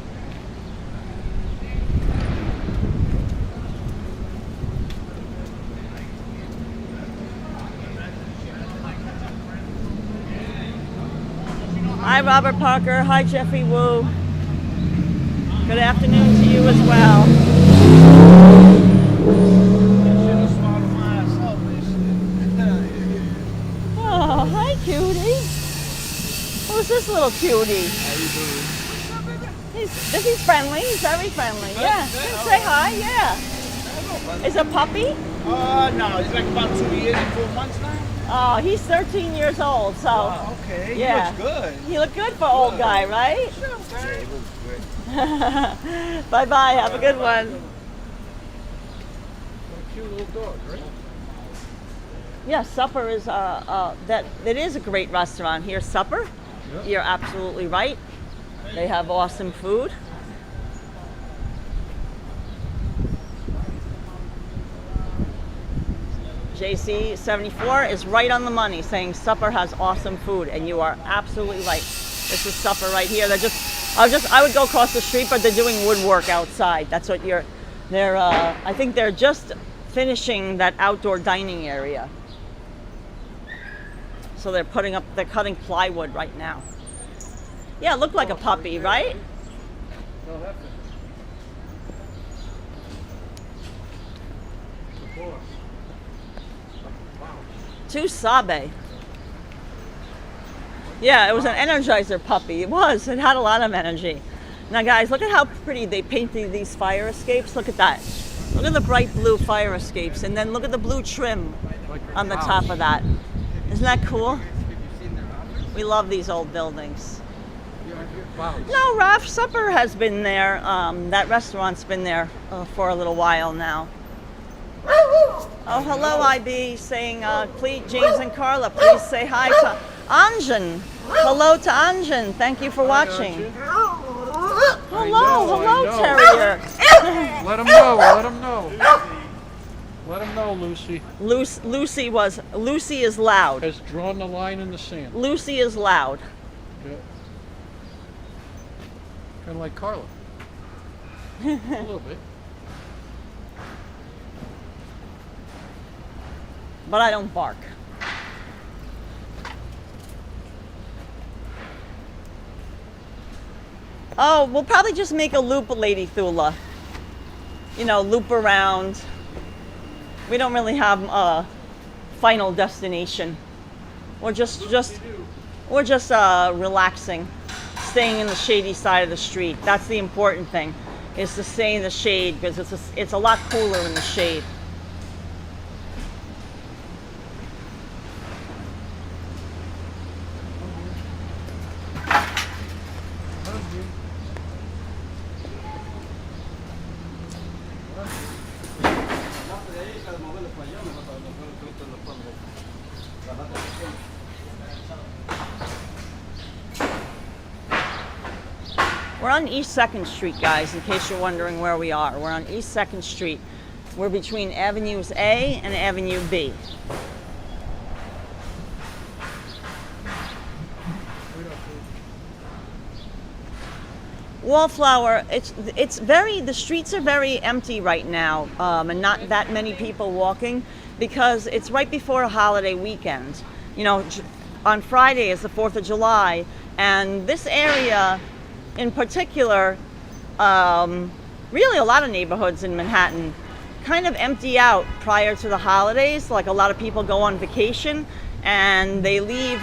Hi, Robert Parker. Hi, Jeffrey Wu. Good afternoon to you as well. Oh, hi, cutie. Who's this little cutie? How you doing? He's friendly. He's very friendly. Yeah. Say hi. Yeah. Is a puppy? No, he's like about 2 years and 4 months now. Oh, he's 13 years old, so. Oh, okay. Yeah. He looks good. He look good for old guy, right? Sure, okay. He looks good. Bye-bye. Have a good one. What a cute little dog, right? Yeah, Supper is it is a great restaurant here. Supper, Yep. You're absolutely right. They have awesome food. JC74 is right on the money, saying Supper has awesome food, and you are absolutely right. This is Supper right here. I would go across the street, but they're doing woodwork outside. That's what I think they're just finishing that outdoor dining area. So they're cutting plywood right now. Yeah, it looked like a puppy, right? No, that's it. Two Sabe. Yeah, it was an Energizer puppy. It was. It had a lot of energy. Now, guys, look at how pretty they painted these fire escapes. Look at that. Look at the bright blue fire escapes. And then look at the blue trim on the top of that. Isn't that cool? We love these old buildings. No, Ralph Supper has been there. That restaurant's been there for a little while now. Oh, hello, IB, saying, please, James and Karla, please say hi to Anjan. Hello to Anjan. Thank you for watching. Hello, terrier. Let him know. Let him know. Let him know, Lucy. Lucy is loud. Has drawn the line in the sand. Lucy is loud. Yeah. Kind of like Karla. A little bit. But I don't bark. Oh, we'll probably just make a loop, Lady Thula. You know, loop around. We don't really have a final destination. We're just relaxing, staying in the shady side of the street. That's the important thing, is to stay in the shade, because it's a lot cooler in the shade. We're on East 2nd Street, guys, in case you're wondering where we are. We're on East 2nd Street. We're between Avenues A and Avenue B. Wallflower, the streets are very empty right now, and not that many people walking, because it's right before a holiday weekend. You know, on Friday is the 4th of July, and this area in particular, really a lot of neighborhoods in Manhattan kind of empty out prior to the holidays. Like, a lot of people go on vacation and they leave.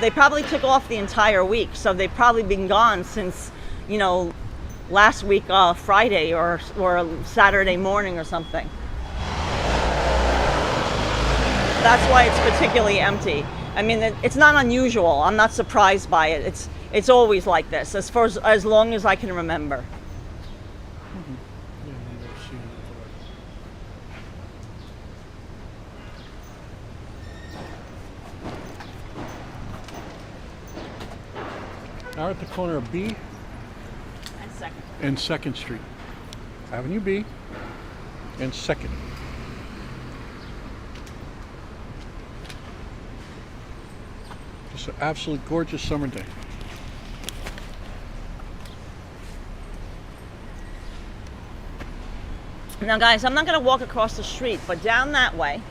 They probably took off the entire week, so they've probably been gone since, you know, last week, Friday or Saturday morning or something. That's why it's particularly empty. I mean, it's not unusual. I'm not surprised by it. It's always like this, as long as I can remember. Now we're at the corner of B and 2nd Street. Avenue B and 2nd. Just an absolutely gorgeous summer day. Now, guys, I'm not going to walk across the street, but down that way.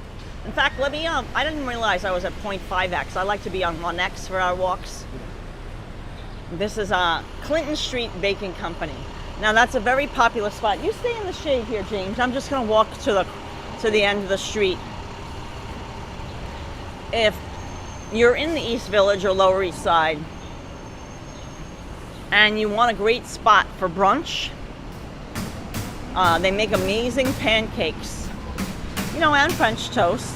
In fact, let me, I didn't realize I was at 0.5x. I like to be on 1x for our walks. This is Clinton Street Baking Company. Now, that's a very popular spot. You stay in the shade here, James. I'm just going to walk to the end of the street. If you're in the East Village or Lower East Side and you want a great spot for brunch, they make amazing pancakes, you know, and French toast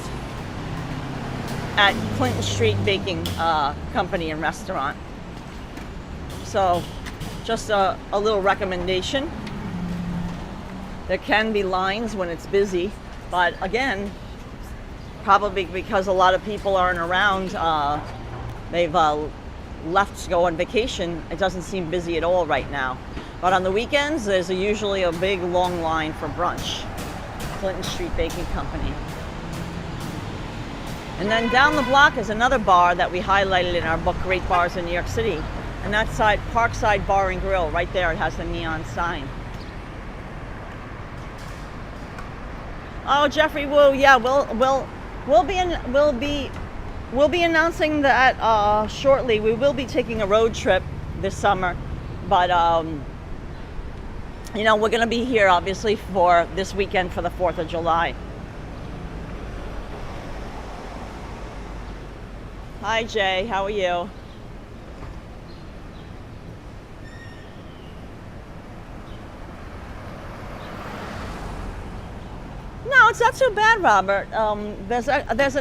at Clinton Street Baking Company and Restaurant. So, just a little recommendation. There can be lines when it's busy, but again, probably because a lot of people aren't around, they've left to go on vacation. It doesn't seem busy at all right now. But on the weekends, there's usually a big long line for brunch. Clinton Street Baking Company. And then down the block is another bar that we highlighted in our book, Great Bars in New York City. And that's Parkside Bar and Grill. Right there, it has the neon sign. Oh, Jeffrey Wu, yeah, we'll be announcing that shortly. We will be taking a road trip this summer, but you know, we're going to be here obviously for this weekend for the 4th of July. Hi, Jay. How are you? No, it's not so bad, Robert. There's a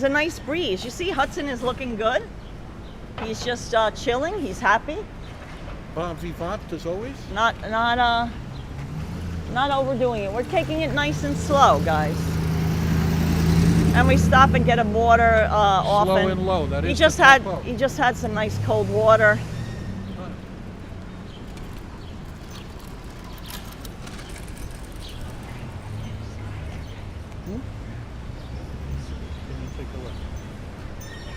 nice breeze. You see, Hudson is looking good. He's just chilling. He's happy. Bon vivant as always. Not overdoing it. We're taking it nice and slow, guys. And we stop and get a water often. Slow and low. That is He just had some nice cold water. Take a look.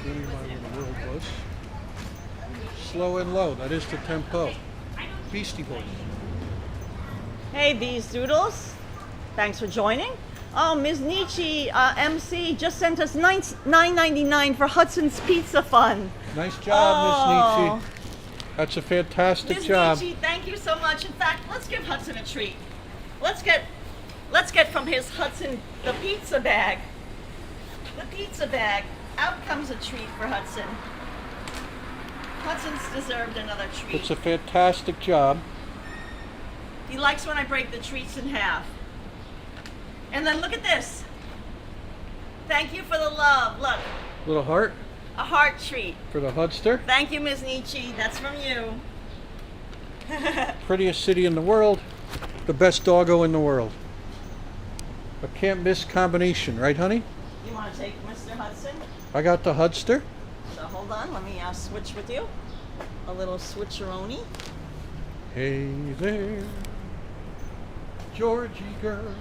Give me my little world bus. Slow and low. That is the tempo. Beastie Boys. Hey, Bees Doodles. Thanks for joining. Oh, Ms. Nietzsche, MC, just sent us $9.99 for Hudson's Pizza Fund. Nice job, Miss Nietzsche. That's a fantastic Ms. job. Nietzsche, thank you so much. In fact, let's give Hudson a treat. Let's get from his Hudson the pizza bag. The pizza bag. Out comes a treat for Hudson. Hudson's deserved another treat. It's a fantastic job. He likes when I break the treats in half. And then look at this. Thank you for the love. Look, Little heart a heart treat. for the Hudster. Thank you, Ms. Nietzsche. That's from you. Prettiest city in the world. The best doggo in the world. A can't miss combination, right, honey? You want to take Mr. Hudson? I got the Hudster. So hold on, let me switch with you. A little switcheroni. Hey there, Georgie girl.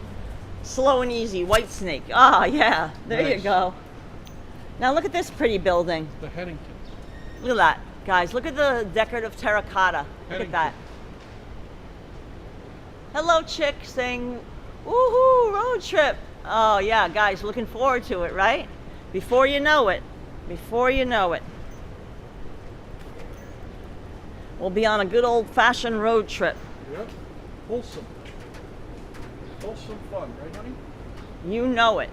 Slow and easy, White Snake. Ah, yeah, there you Nice. go. Now look at this pretty building. The Hennington. Look at that, guys. Look at the decorative terracotta. Look at that. Hello, chick, saying, woohoo, road trip. Oh, yeah, guys, looking forward to it, right? Before you know it. Before you know it. We'll be on a good old-fashioned road trip. Yep. Wholesome. Wholesome fun, right, honey? You know it.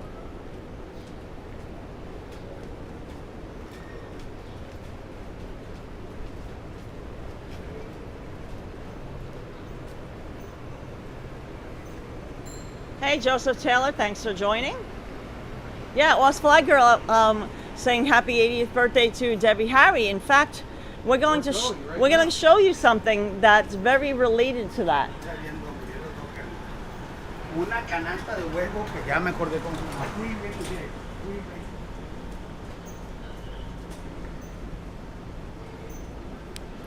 Hey, Joseph Taylor, thanks for joining. Yeah, Oz Fly Girl saying happy 80th birthday to Debbie Harry. In fact, we're going to show you something that's very related to that. Una canasta de huevo que ya me acordé cómo se llama. Muy bien, mire, muy bien.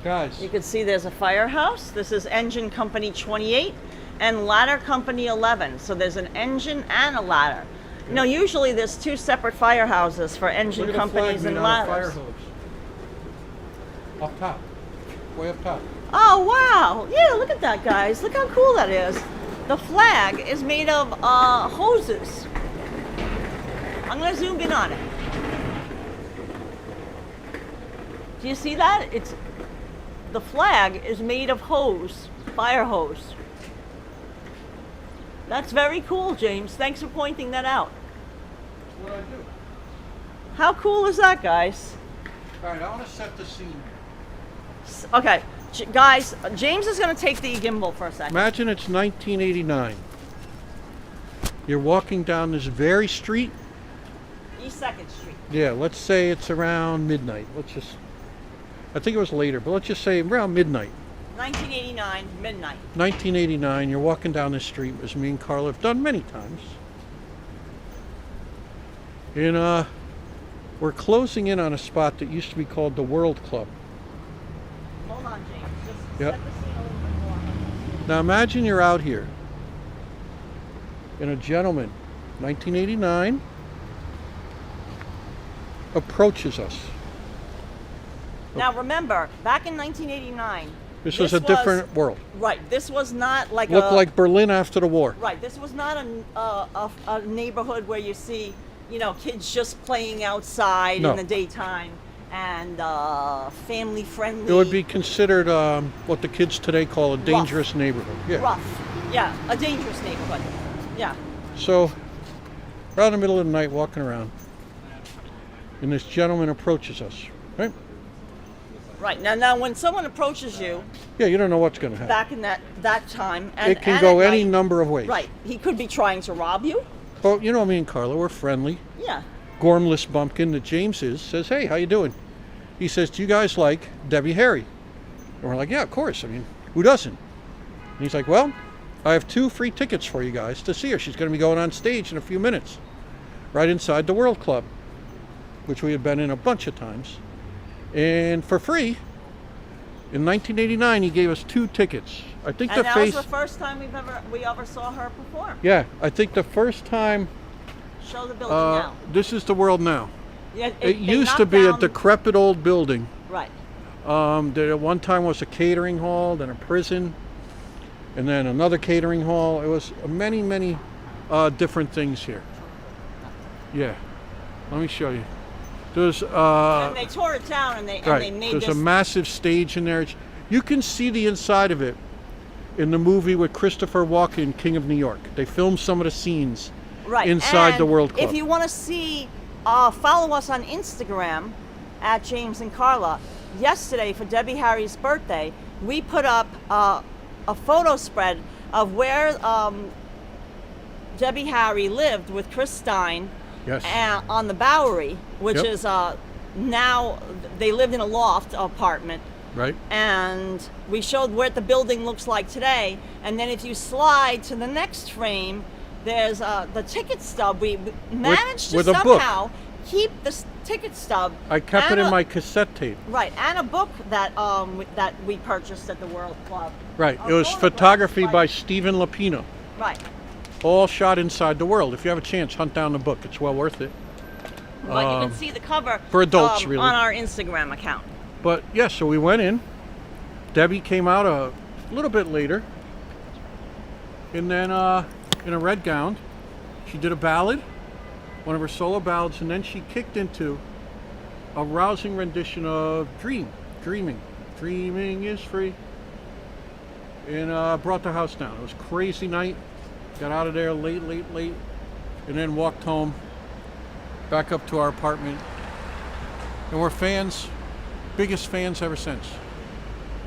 Guys, You can see there's a firehouse. This is engine company 28 and ladder company 11. So there's an engine and a ladder. You know, usually there's two separate firehouses for engine look at the companies flag and made out of fire ladders. hose. Up top. Way up top. Oh, wow. Yeah, look at that, guys. Look how cool that is. The flag is made of hoses. I'm going to zoom in on it. Do you see that? The flag is made of hose, fire hose. That's very cool, James. Thanks for pointing that out. What do I do? How cool is that, guys? All right, I want to set the scene here. Okay, guys, James is going to take the gimbal for a second. Imagine it's 1989. You're walking down this very street. East 2nd Street. Yeah, let's say it's around midnight. I think it was later, but let's just say around midnight. 1989, midnight. 1989, you're walking down this street, as me and Karla have done many times. And we're closing in on a spot that used to be called the World Club. Hold on, James. Just Yep. set the scene a little bit more. Now imagine you're out here, and a gentleman, 1989, approaches us. Now remember, back in 1989, This was a different world. Right, this was not like Looked like Berlin after the war. Right, this was not a neighborhood where you see, you know, kids just playing outside No. in the daytime and family friendly. It would be considered what the kids today call a dangerous neighborhood. Yeah. Rough. Yeah, a dangerous neighborhood. Yeah. So, around the middle of the night, walking around, and this gentleman approaches us. Right? Right. Now when someone approaches you Yeah, you don't know what's going to happen. back in that time, and It can and go at any night, number of ways. Right. He could be trying to rob you. Well, you know me and Karla, we're friendly. Yeah. Gormless bumpkin that James is says, "Hey, how you doing?" He says, "Do you guys like Debbie Harry?" And we're like, "Yeah, of course. I mean, who doesn't?" And he's like, "Well, I have 2 free tickets for you guys to see her. She's going to be going on stage in a few minutes, right inside the World Club, which we had been in a bunch of times, and for free." In 1989, he gave us 2 tickets. I think And the that face. was the first time we ever saw her perform. Yeah, I think the first time. Show the building now. This is the world now. Yeah, It they used to knocked be a down- decrepit old building. Right. There at one time was a catering hall, then a prison, and then another catering hall. It was many, many different things here. Yeah, let me show you. There's And they tore it down and they right. made There's this. a massive stage in there. You can see the inside of it in the movie with Christopher Walken, King of New York. They filmed some of the scenes right. inside the And World Club. If you want to see, follow us on Instagram at JamesandKarla. Yesterday for Debbie Harry's birthday, we put up a photo spread of where Debbie Harry lived with Chris Stein. Yes. On the Bowery, which Yep. is now they lived in a loft apartment. Right. And we showed what the building looks like today. And then if you slide to the next frame, there's the ticket stub. We managed to with a book. somehow keep the ticket stub. I kept it and in my cassette tape. Right, and a book that that we purchased at the World Club. Right. A It was photograph photography by Stephen Lapino. Right. All shot inside the world. If you have a chance, hunt down the book. It's well worth it. But you can see the cover for adults, really. on our Instagram account. But yeah, so we went in. Debbie came out a little bit later, and then in a red gown, she did a ballad, one of her solo ballads, and then she kicked into a rousing rendition of Dreaming is free, and brought the house down. It was a crazy night. Got out of there late, and then walked home, back up to our apartment, and we're fans, biggest fans ever since.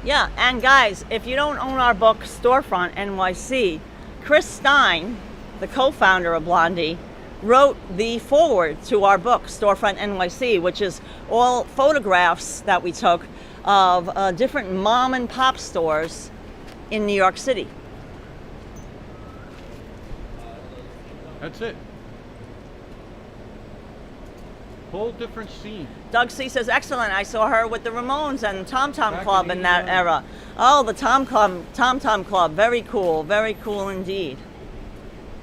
Yeah, and guys, if you don't own our book, Storefront NYC, Chris Stein, the co-founder of Blondie, wrote the foreword to our book, Storefront NYC, which is all photographs that we took of different mom and pop stores in New York City. That's it. Whole different scene. Doug C says, excellent. I saw her with the Ramones and Tom Tom Back Club in in that 89. era. Oh, the Tom Tom Club. Very cool indeed.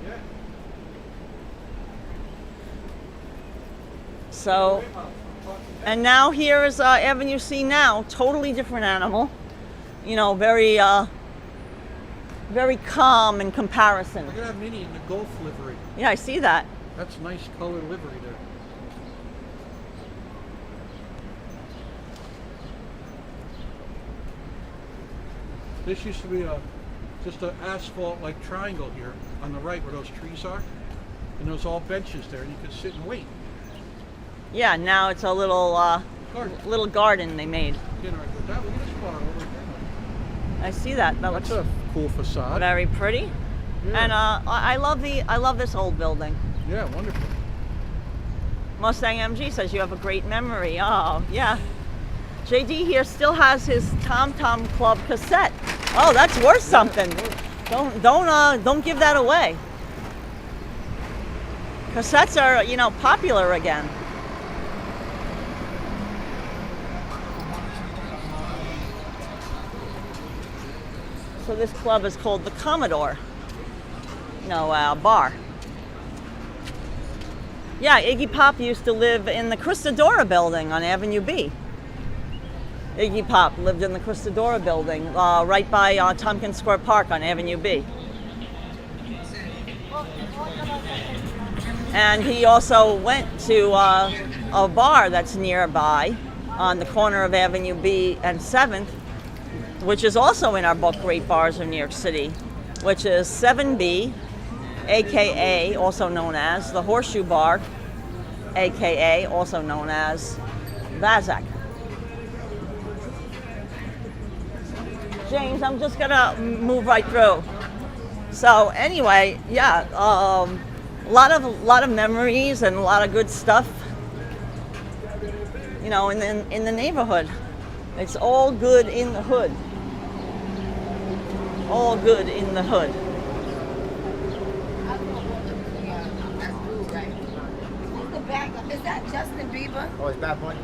Yeah. So, and now here is Avenue C now, totally different animal. You know, very calm in comparison. Look at that Minnie in the Gulf livery. Yeah, I see that. That's nice color livery there. This used to be just an asphalt like triangle here on the right where those trees are. And there's all benches there and you could sit and wait. Yeah, now it's a little garden they made. You know, look at this bar over here. I see that. That That's looks a cool facade. very pretty. Yeah. And I love this old building. Yeah, wonderful. Mustang MG says you have a great memory. Oh, yeah. JD here still has his Tom Tom Club cassette. Oh, that's worth something. Don't give that away. Cassettes are, you know, popular again. So this club is called the Commodore. No, bar. Yeah, Iggy Pop used to live in the Christadora building on Avenue B. Iggy Pop lived in the Christadora building right by Tompkins Square Park on Avenue B. And he also went to a bar that's nearby on the corner of Avenue B and 7th, which is also in our book, Great Bars of New York City, which is 7B, AKA, also known as the Horseshoe Bar, aka also known as Vazak. James, I'm just gonna move right through. So anyway, yeah, a lot of memories and a lot of good stuff. You know, in the neighborhood, it's all good in the hood. All good in the hood. Who's the backup? Is that Justin Bieber? Oh, it's Bad Bunny.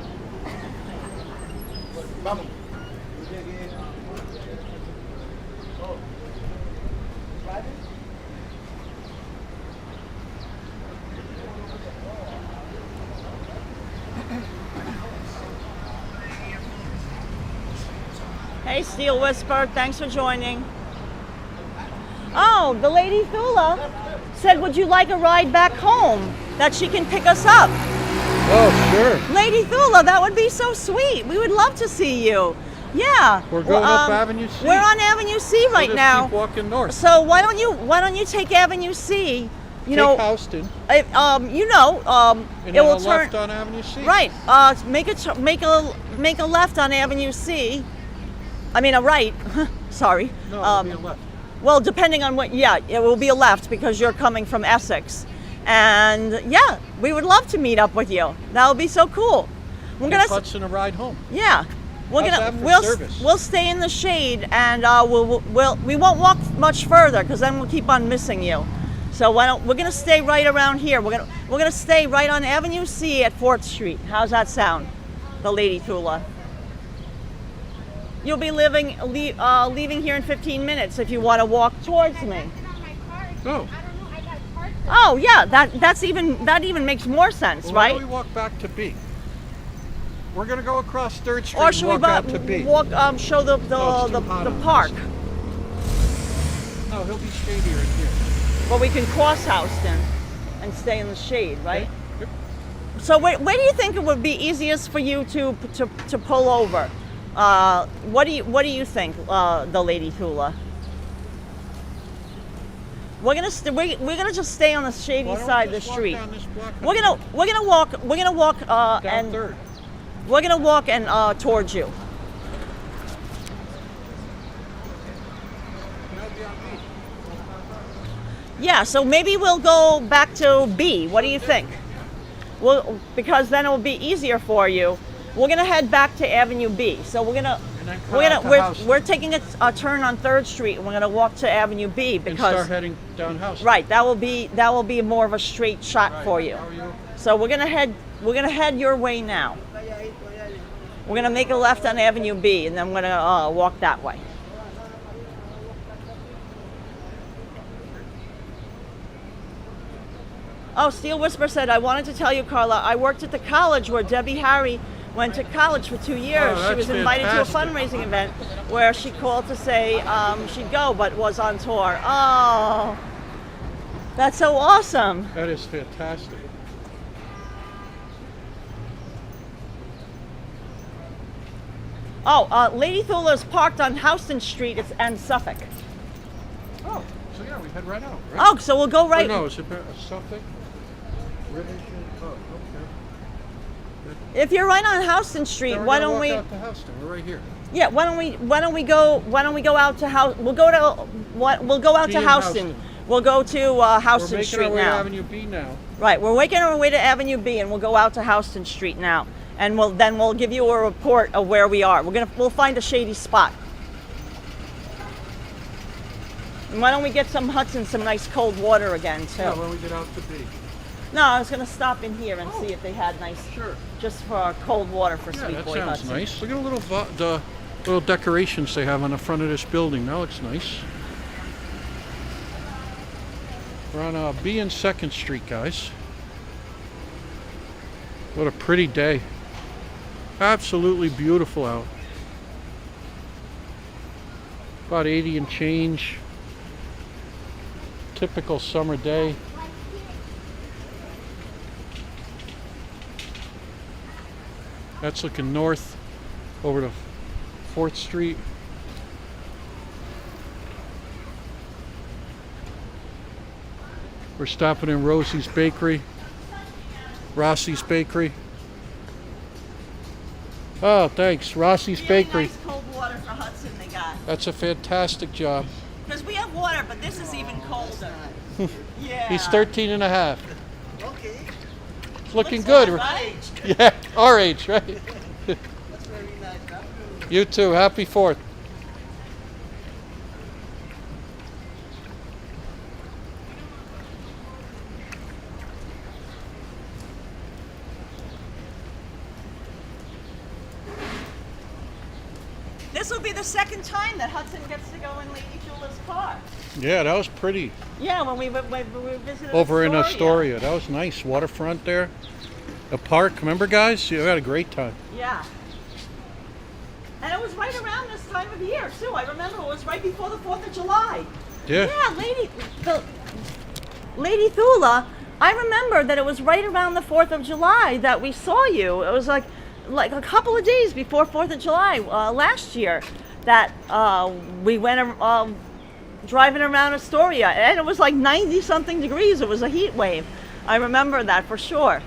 Vamos. Hey, Steel Whisper, thanks for joining. Oh, the lady Thula said, would you like a ride back home? That she can pick us up. Oh, sure. Lady Thula, that would be so sweet. We would love to see you. Yeah. We're going up Avenue C. We're on Avenue C right We'll just now. keep walking north. So why don't you take Avenue C? You Take know, Houston. and And it then will a turn left on Avenue C. right. Make a left on Avenue C. I mean a right. Sorry. No, it'll be a left. Well, depending on what, yeah, it will be a left because you're coming from Essex. And yeah, we would love to meet up with you. That would be so cool. We're Give gonna, Hudson a ride home. yeah, How's that for service? we'll stay in the shade and we won't walk much further because then we'll keep on missing you. So we're gonna stay right around here. We're gonna stay right on Avenue C at 4th Street. How's that sound, the lady Thula? You'll be leaving here in 15 minutes if you want to walk towards me. Oh. Oh yeah, that even makes more sense, Well, why right? don't we walk back to B? We're gonna go across 3rd Street Or and should we walk out to B. show the No, it's too hot the on park? No, he'll be shadier in here. But we can cross Houston and stay in the shade, right? Yep. So where do you think it would be easiest for you to pull over? What do you think, the lady Thula? We're gonna just stay on the shady Why don't we side of the just walk street. down this block We're gonna walk down and 3rd. we're gonna walk and towards you. Yeah, so maybe we'll go back to B. What do you think? Well, because then it will be easier for you. We're gonna head back to Avenue B. So And then cut out to Houston. we're taking a turn on 3rd Street and we're gonna walk to Avenue B And because start heading down Houston. right, that will be more of a straight shot Right. for you. How are you? So we're gonna head your way now. We're gonna make a left on Avenue B and then we're gonna walk that way. Oh, Steel Whisper said, I wanted to tell you, Karla, I worked at the college where Debbie Harry went to college for 2 years. Oh, She was that's invited to a fantastic. fundraising event where she called to say she'd go, but was on tour. Oh, that's so awesome. That is fantastic. Oh, Lady Thula is parked on Houston Street and Suffolk. Oh, so yeah, we head right out, right? Oh, so we'll go right. Or no, is it Suffolk? Oh, okay. If you're right on Houston Street, Then we're why gonna don't walk we? out to Houston. We're right here. Yeah, why don't we go out to We'll go out Be to in Houston. Houston. We'll go to We're Houston making Street our way now. to Avenue B now. Right, we're making our way to Avenue B, and we'll go out to Houston Street now, and we'll give you a report of where we are. We'll find a shady spot. And why don't we get some Hudson, some nice cold water again too? Yeah, when we get out to B. No, I was gonna stop in here and see if they had nice, Sure. just for cold water for Yeah, Sweet that Boy sounds Hudson. nice. Look at the little decorations they have on the front of this building. That looks nice. We're on B and 2nd Street, guys. What a pretty day. Absolutely beautiful out. About 80 and change. Typical summer day. That's looking north over to 4th Street. We're stopping in Rosie's Bakery. Rossi's Bakery. Oh, thanks. Rossi's Really Bakery. nice cold water for Hudson they got. That's a fantastic job. Because we have water, but this is even colder. Yeah. He's 13 and a half. Okay. It's looking Looks good. good, right? Yeah, our age, right? That's very nice. Huh? You too. Happy 4th. This will be the second time that Hudson gets to go in Lady Thula's car. Yeah, that was pretty. Yeah, when we visited Over in Astoria. Astoria. That was nice. Waterfront there. A park. Remember, guys? You had a great time. Yeah. And it was right around this time of year, too. I remember it was right before the 4th of July. Yeah. Yeah, Lady Thula, I remember that it was right around the 4th of July that we saw you. It was like a couple of days before 4th of July last year that we went driving around Astoria, and it was like 90-something degrees. It was a heat wave. I remember that for sure.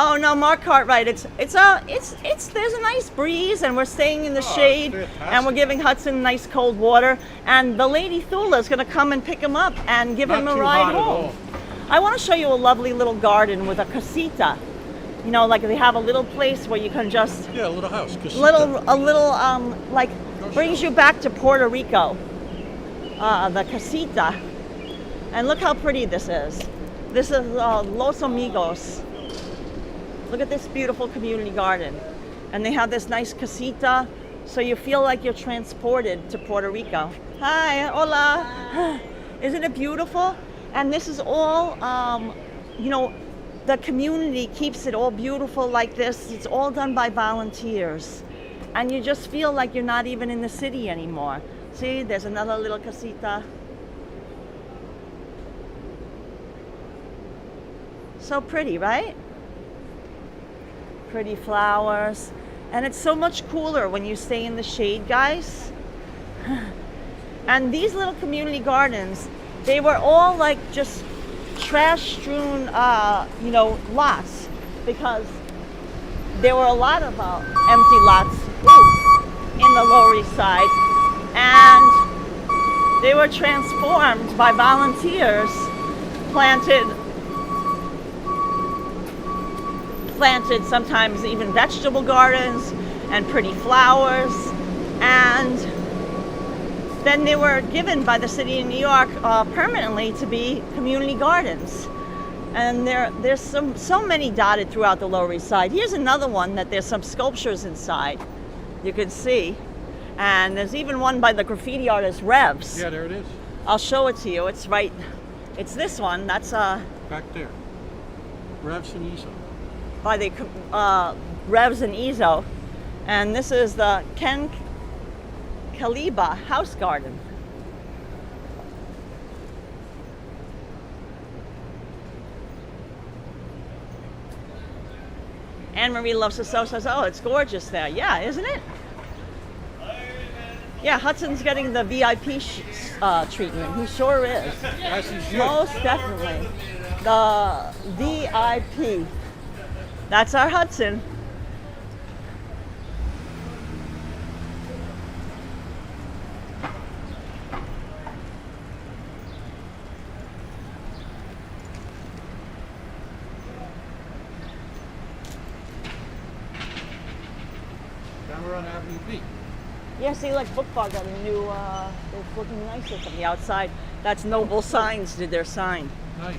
Oh no, Mark Cartwright. There's a nice breeze, and we're staying in the shade, and we're giving Hudson nice cold water. And the Lady Thula is going to come and pick him up and give him a ride home. I want to show you a lovely little garden with a casita. You know, like they have a little place where you can just Yeah, a little house. like brings you back to Puerto Rico. The casita, and look how pretty this is. This is Los Amigos. Look at this beautiful community garden. And they have this nice casita, so you feel like you're transported to Puerto Rico. Hi, hola. Isn't it beautiful? And this is all, you know, the community keeps it all beautiful like this. It's all done by volunteers. And you just feel like you're not even in the city anymore. See, there's another little casita. So pretty, right? Pretty flowers. And it's so much cooler when you stay in the shade, guys. And these little community gardens, they were all like just trash-strewn, you know, lots, because there were a lot of empty lots in the Lower East Side, and they were transformed by volunteers, planted sometimes even vegetable gardens and pretty flowers, and then they were given by the city of New York permanently to be community gardens. And there's so many dotted throughout the Lower East Side. Here's another one that there's some sculptures inside, you can see. And there's even one by the graffiti artist Revs. Yeah, there it is. I'll show it to you. It's right, it's this one. That's Back there. Revs and Ezo. by the Revs and Ezo. And this is the Ken Kaliba house garden. Anne Marie loves the so says, oh, it's gorgeous there. Yeah, isn't it? Yeah, Hudson's getting the VIP treatment. He sure is. As he should. Most definitely. The VIP. That's our Hudson. Down we're on Avenue B. Yeah, see, like Book Bar got a new, it's looking nicer from the outside. That's Noble Signs did their sign. Nice.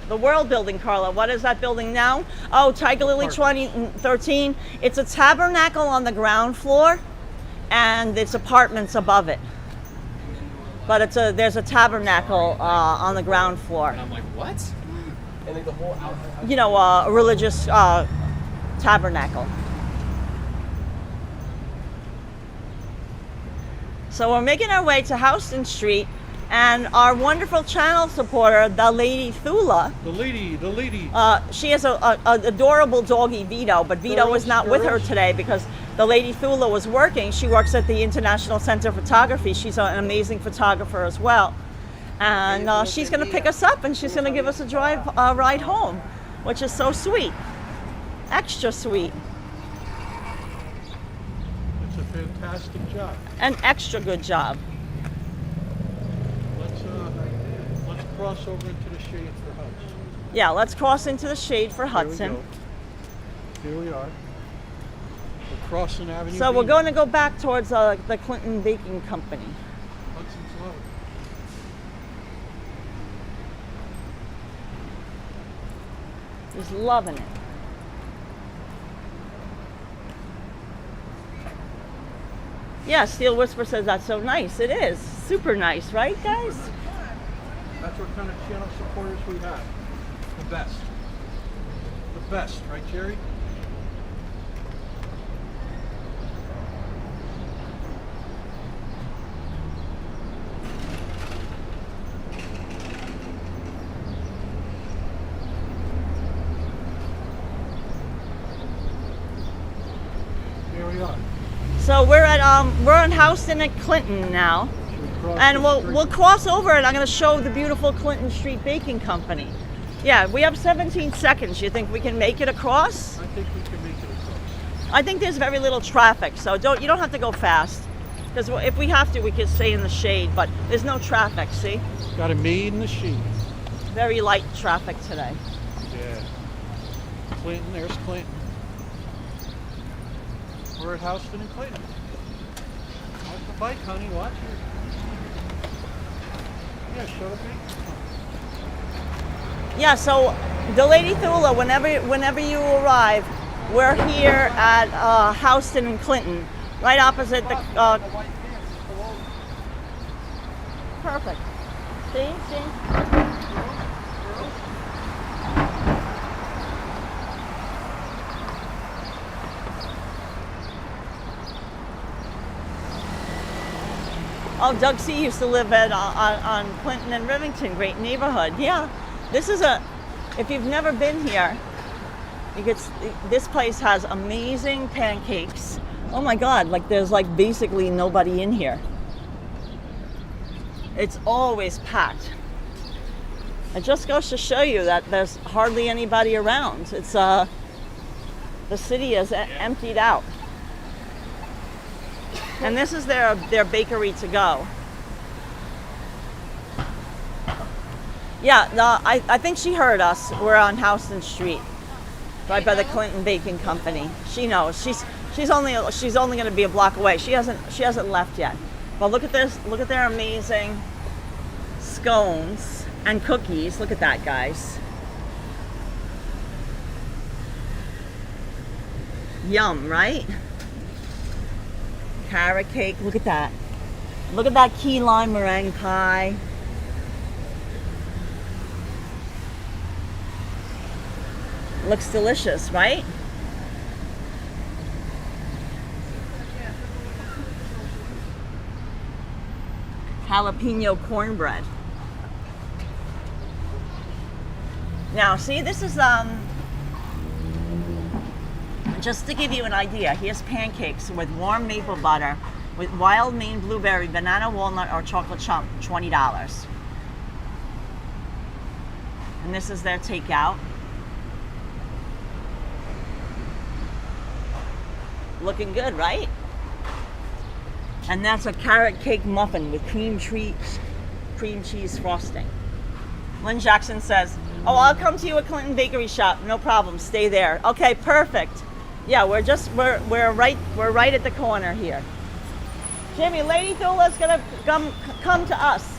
The World Building, Karla. What is that building now? Oh, Tiger Lily Park. 2013. It's a tabernacle on the ground floor, and it's apartments above it. But there's a tabernacle on the ground floor. And I'm like, what? And like the whole outside. You know, a religious tabernacle. So we're making our way to Houston Street, And our wonderful channel supporter, the lady Thula, The lady. she has a adorable doggy Vito, but Vito was not with her today because the lady Thula was working. She works at the International Center of Photography. She's an amazing photographer as well. And she's going to pick us up and she's going to give us a ride home, which is so sweet. Extra sweet. It's a fantastic job. An extra good job. Let's cross over into the shade for Hudson. Yeah, let's cross into the shade for Here we Hudson. go. Here we are. We're crossing Avenue So we're B. going to go back towards the Clinton Baking Company. Hudson's Low. He's loving it. Yeah, Steel Whisper says that's so nice. It is. Super nice, right, guys? That's what kind of channel supporters we have. The best. The best, right, Jerry? Here we are. So we're on Houston at Clinton now. Should we cross And the we'll street? cross over and I'm going to show the beautiful Clinton Street Baking Company. Yeah, we have 17 seconds. You think we can make it across? I think we can make it across. I think there's very little traffic, so you don't have to go fast. Because if we have to, we could stay in the shade, but there's no traffic, see? Got it made in the sheet. Very light traffic today. Yeah. Clinton, there's Clinton. We're at Houston and Clinton. Watch the bike, honey, watch it. Yeah, show the bike. Yeah, so the Lady Thula, whenever you arrive, we're here at Houston and Clinton, right opposite the. Perfect. See? Oh, Doug C. used to live on Clinton and Rivington, great neighborhood. Yeah, this is if you've never been here, this place has amazing pancakes. Oh my God, like there's like basically nobody in here. It's always packed. It just goes to show you that there's hardly anybody around. It's the city is emptied out. And this is their bakery to go. Yeah, I think she heard us. We're on Houston Street, right by the Clinton Baking Company. She knows. She's only going to be a block away. She hasn't left yet. But look at this. Look at their amazing scones and cookies. Look at that, guys. Yum, right? Carrot cake. Look at that. Look at that key lime meringue pie. Looks delicious, right? Jalapeno cornbread. Now, see, this is just to give you an idea, here's pancakes with warm maple butter with wild Maine blueberry, banana, walnut, or chocolate chunk, $20. And this is their takeout. Looking good, right? And that's a carrot cake muffin with cream cheese frosting. Lynn Jackson says, "Oh, I'll come to you at Clinton Bakery Shop. No problem. Stay there." Okay, perfect. Yeah, we're right at the corner here. Jimmy, Lady Thula's gonna come to us,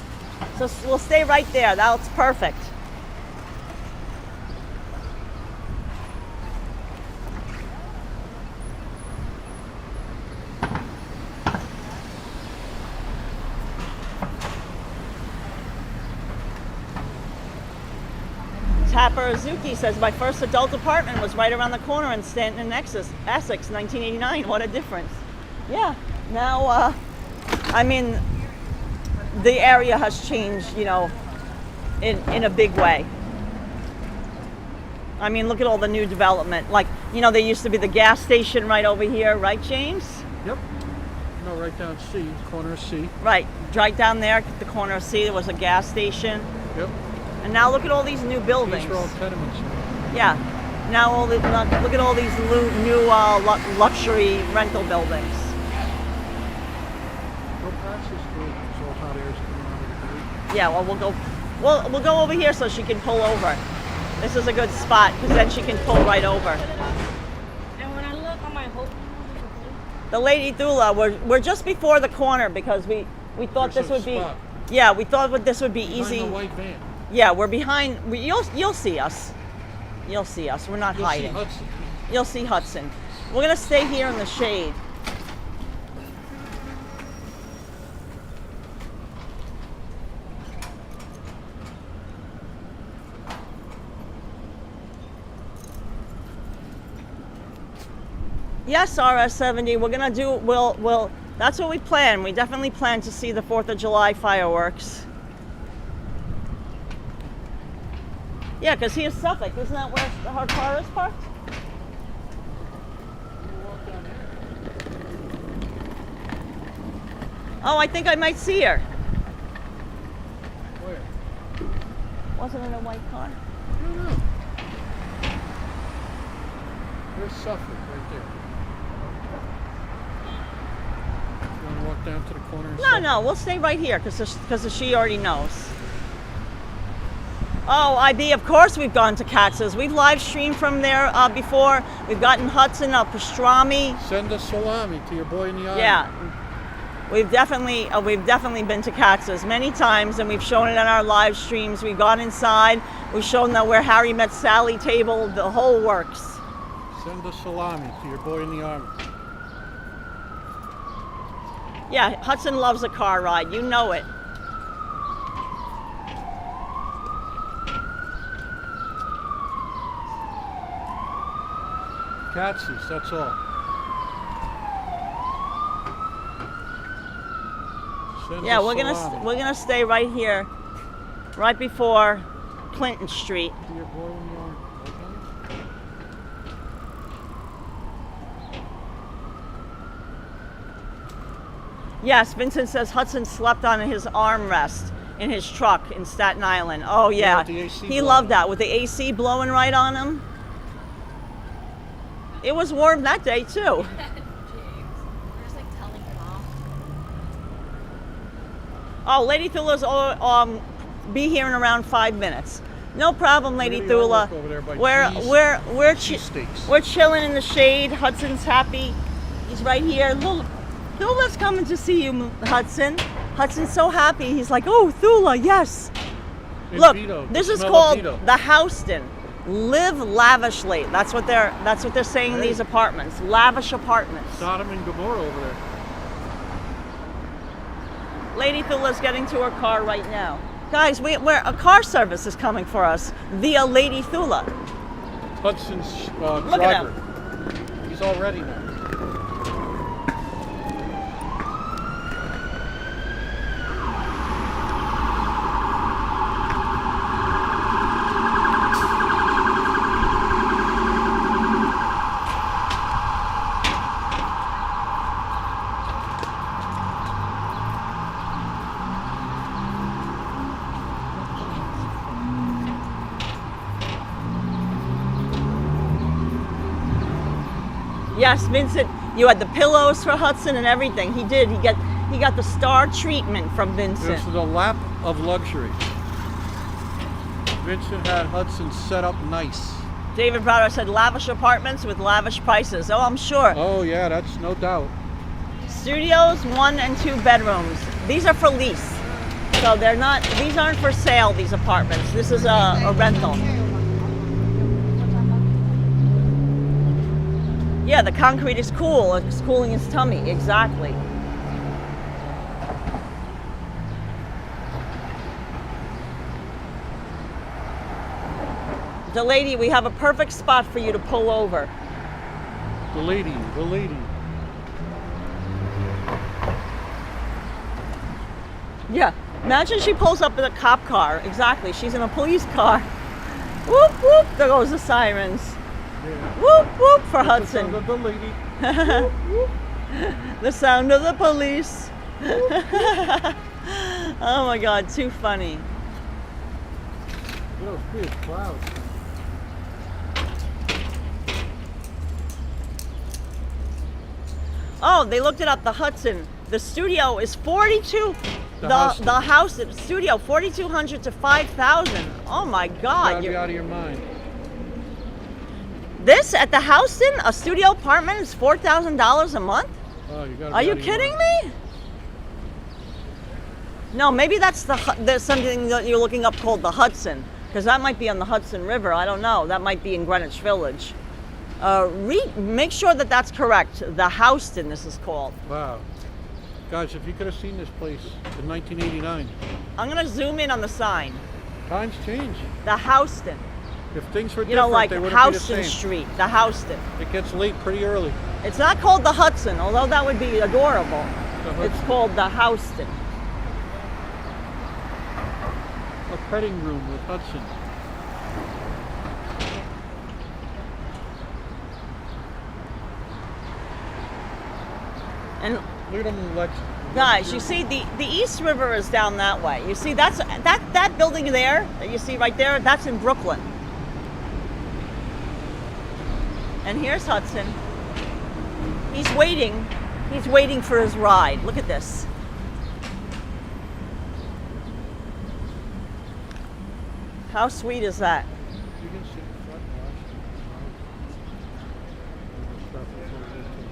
so we'll stay right there. That's perfect. Tapper Azuki says, "My first adult apartment was right around the corner in Stanton, Essex, 1989. What a difference." Yeah, now, I mean, the area has changed, you know, in a big way. I mean, look at all the new development. Like, you know, there used to be the gas station right over here, right, James? Yep. No, right down C, corner of C. Right, right down there at the corner of C, there was a gas station. Yep. And now look at all these new buildings. These are all tenements. Yeah. Now look at all these new luxury rental buildings. Go past this group. It's all hot air's coming out of the gate. Yeah, well, we'll go over here so she can pull over. This is a good spot because then she can pull right over. And when I look on my whole The Lady Thula, we're just before the corner because we thought There's this a would be, spot. yeah, we thought this would be Behind easy. the white van. Yeah, we're behind. You'll see us. You'll see us. We're not You'll see hiding. Hudson. You'll see Hudson. We're gonna stay here in the shade. Yes, RS70. We're gonna do. We'll. That's what we plan. We definitely plan to see the 4th of July fireworks. Yeah, because here's Suffolk. Isn't that where her car is parked? Oh, I think I might see her. Where? Wasn't it a white car? I don't know. There's Suffolk right there. You want to walk down to the corner? and No, Suffolk? no, we'll stay right here because she already knows. Oh, IB, of course we've gone to Katz's. We've live streamed from there before. We've gotten Hudson, pastrami. Send a salami to your boy in the eye. Yeah, we've definitely been to Katz's many times, and we've shown it on our live streams. We've gone inside. We've shown that where Harry Met Sally table, the whole works. Send a salami to your boy in the army. Yeah, Hudson loves a car ride. You know it. Katz's, that's all. Send Yeah, a we're salami gonna stay right here, right before Clinton Street. to your boy in the army. Okay? Yes, Vincent says Hudson slept on his armrest in his truck in Staten Island. Oh yeah, with the AC he blowing. loved that with the AC blowing right on him. It was warm that day too. We're just like telling him off. Oh, Lady Thula's be here in around 5 minutes. No problem, Lady Where do you all Thula. work over there by We're cheesesteaks? we're chilling in the shade. Hudson's happy. He's right here. Thula's coming to see you, Hudson. Hudson's so happy. He's like, oh, Thula, yes. In Look, Vito, this the is smell of called Vito. the Houston. Live lavishly. That's what they're saying in Hey. these apartments. Lavish apartments. Sodom and Gomorrah over there. Lady Thula's getting to her car right now. Guys, we're a car service is coming for us via Lady Thula. Hudson's Look at driver. He's all ready now. Yes, Vincent, you had the pillows for Hudson and everything. He did. He got the star treatment from Vincent. This is a lap of luxury. Vincent had Hudson set up nice. David Browder said lavish apartments with lavish prices. Oh, I'm sure. Oh yeah, that's no doubt. Studios, 1 and 2 bedrooms. These are for lease. So these aren't for sale, these apartments. This is a rental. Yeah, the concrete is cool. It's cooling his tummy. Exactly. The lady, we have a perfect spot for you to pull over. The lady. Yeah, Imagine she pulls up in a cop car. Exactly. She's in a police car. Whoop, whoop. There goes the sirens. Yeah. Whoop, whoop for That's the Hudson. sound of the lady. The sound of the police. Oh my God, too funny. Those big clouds. Oh, they looked it up. The Hudson. The studio is 42. The studio 4,200 to 5,000. Oh my Gotta God! be out of your mind. This at the Houston, a studio apartment is $4,000 a month. Oh, you gotta Are be you out of your kidding mind. me? No, maybe that's there's something that you're looking up called the Hudson, because that might be on the Hudson River. I don't know. That might be in Greenwich Village. Make sure that that's correct. The Houston, this is called. Wow. Guys, if you could have seen this place in 1989. I'm gonna zoom in on the sign. Times change. The Houston. If things were You know, different, like they wouldn't Houston be the same. Street. The Houston. It gets late pretty early. It's not called the Hudson, although that would be adorable. The It's Hudson. called the Houston. A petting room with Hudson. And Look at them, Lex. guys, you see the East River is down that way. You see that building there that you see right there, that's in Brooklyn. And here's Hudson. He's waiting. He's waiting for his ride. Look at this. How sweet is that? You can sit in front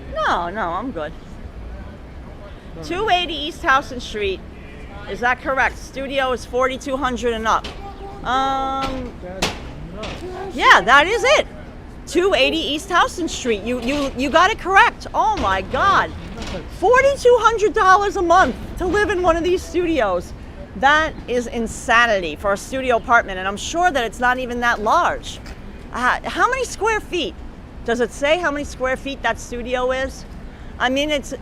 and watch. No, I'm good. 280 East Houston Street. Is that correct? Studio is 4,200 and up. That's nuts. Yeah, that is it. 280 East Houston Street. You got it correct. Oh my God. $4,200 a month to live in one of these studios. That is insanity for a studio apartment, and I'm sure that it's not even that large. How many square feet? Does it say how many square feet that studio is? I mean, it's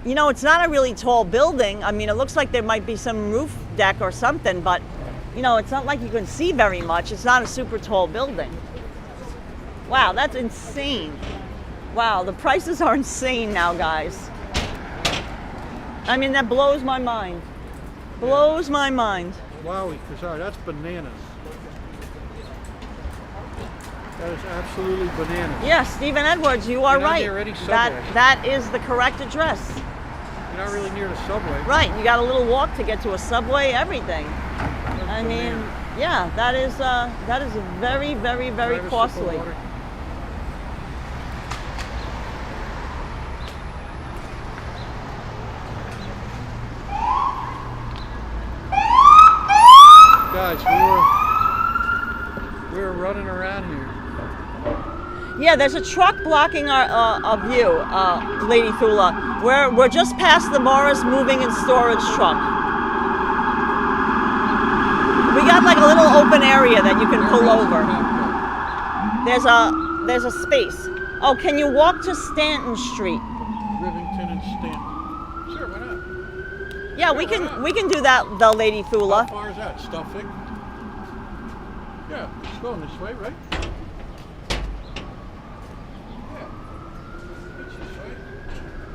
you know, it's not a really tall building. I mean, it looks like there might be some roof deck or something, but you know, it's not like you can see very much. It's not a super tall building. Wow, that's insane. Wow, the prices are insane now, guys. I mean, that blows my mind. Blows my mind. Wowie, Kazar, that's bananas. That is absolutely bananas. Yeah, Stephen Edwards, you are You're not right. near any subway. That is the correct address. You're not really near the subway. Right, you got a little walk to get to a subway, everything. I mean, yeah, that is very, very, very Grab a sip of costly. water. Guys, we were running around here. Yeah, there's a truck blocking our view, Lady Thula. We're just past the Morris moving and storage truck. We got like a little open area that you can pull over. There's a space. Oh, can you walk to Stanton Street? Rivington and Stanton. Sure, why not? Yeah, we can do that, the Lady How Thula. far is that? Stuffing? Yeah, it's going this way, right? Yeah. It's this way.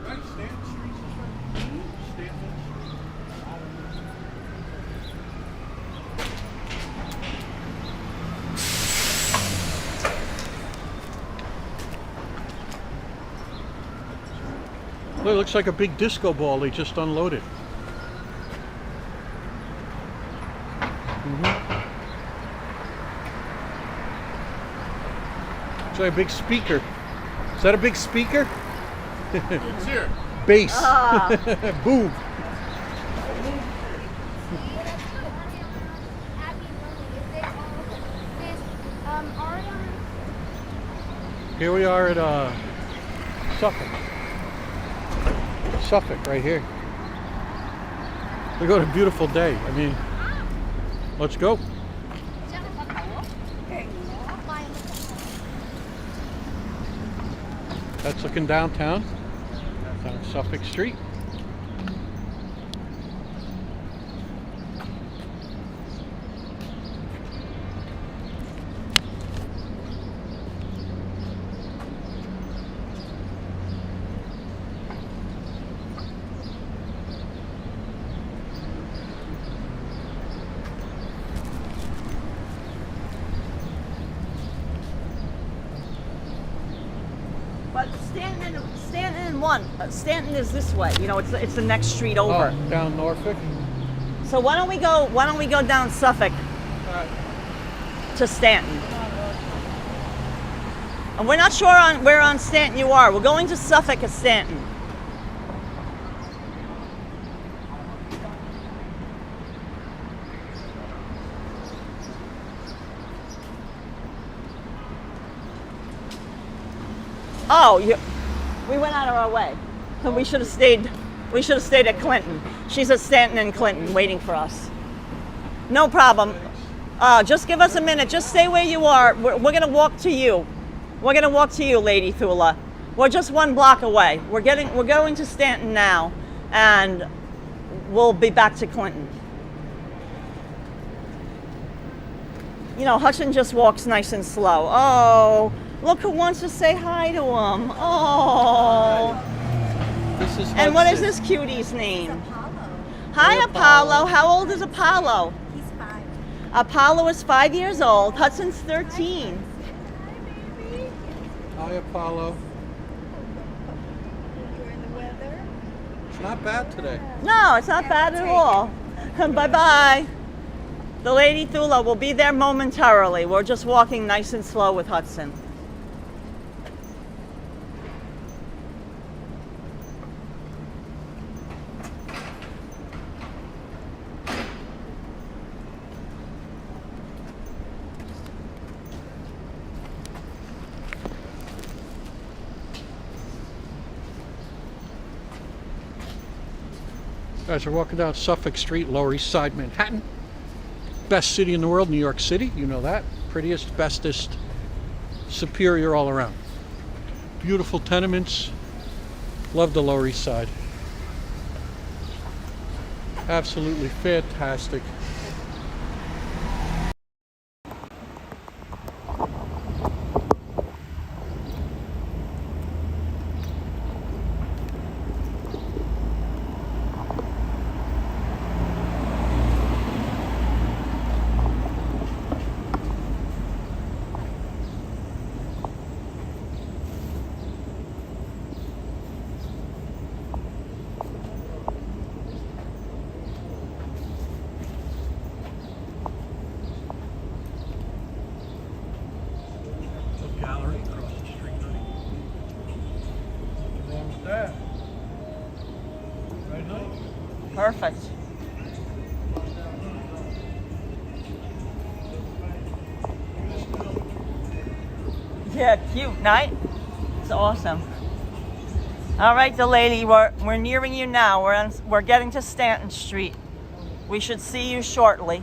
Right, Stanton Street's this way. Stanton Street. Look, it looks like a big disco ball they just unloaded. It's like a big speaker. Is that a big speaker? It's here. Bass. Boom. Here we are at Suffolk. Suffolk, right here. Look what a beautiful day. I mean, let's go. That's looking downtown, down Suffolk Street. Stanton is this way. You know, it's the next street over. Oh, down Norfolk. So why don't we go down Suffolk to Stanton? And we're not sure where on Stanton you are. We're going to Suffolk at Stanton. Oh, we went out of our way. We should have stayed. We should have stayed at Clinton. She's at Stanton and Clinton, waiting for us. No problem. Just give us a minute. Just stay where you are. We're gonna walk to you. We're gonna walk to you, Lady Thula. We're just 1 block away. We're going to Stanton now, and we'll be back to Clinton. You know, Hudson just walks nice and slow. Oh, look who wants to say hi to him. Oh. This is Hudson. And what is this cutie's name? Apollo. Hi, Apollo. How old is Apollo? He's 5. Apollo is 5 years old. Hudson's 13. Hi, baby. Hi, Apollo. Enjoying the weather? It's not bad today. No, it's not bad at all. Bye-bye. The Lady Thula will be there momentarily. We're just walking nice and slow with Hudson. Guys, we're walking down Suffolk Street, Lower East Side, Manhattan. Best city in the world, New York City. You know that. Prettiest, bestest, superior all around. Beautiful tenements. Love the Lower East Side. Absolutely fantastic. Gallery across the street. What's wrong with that? Right, nice. Perfect. Yeah, cute, night. It's awesome. All right, the lady, we're nearing you now. We're getting to Stanton Street. We should see you shortly.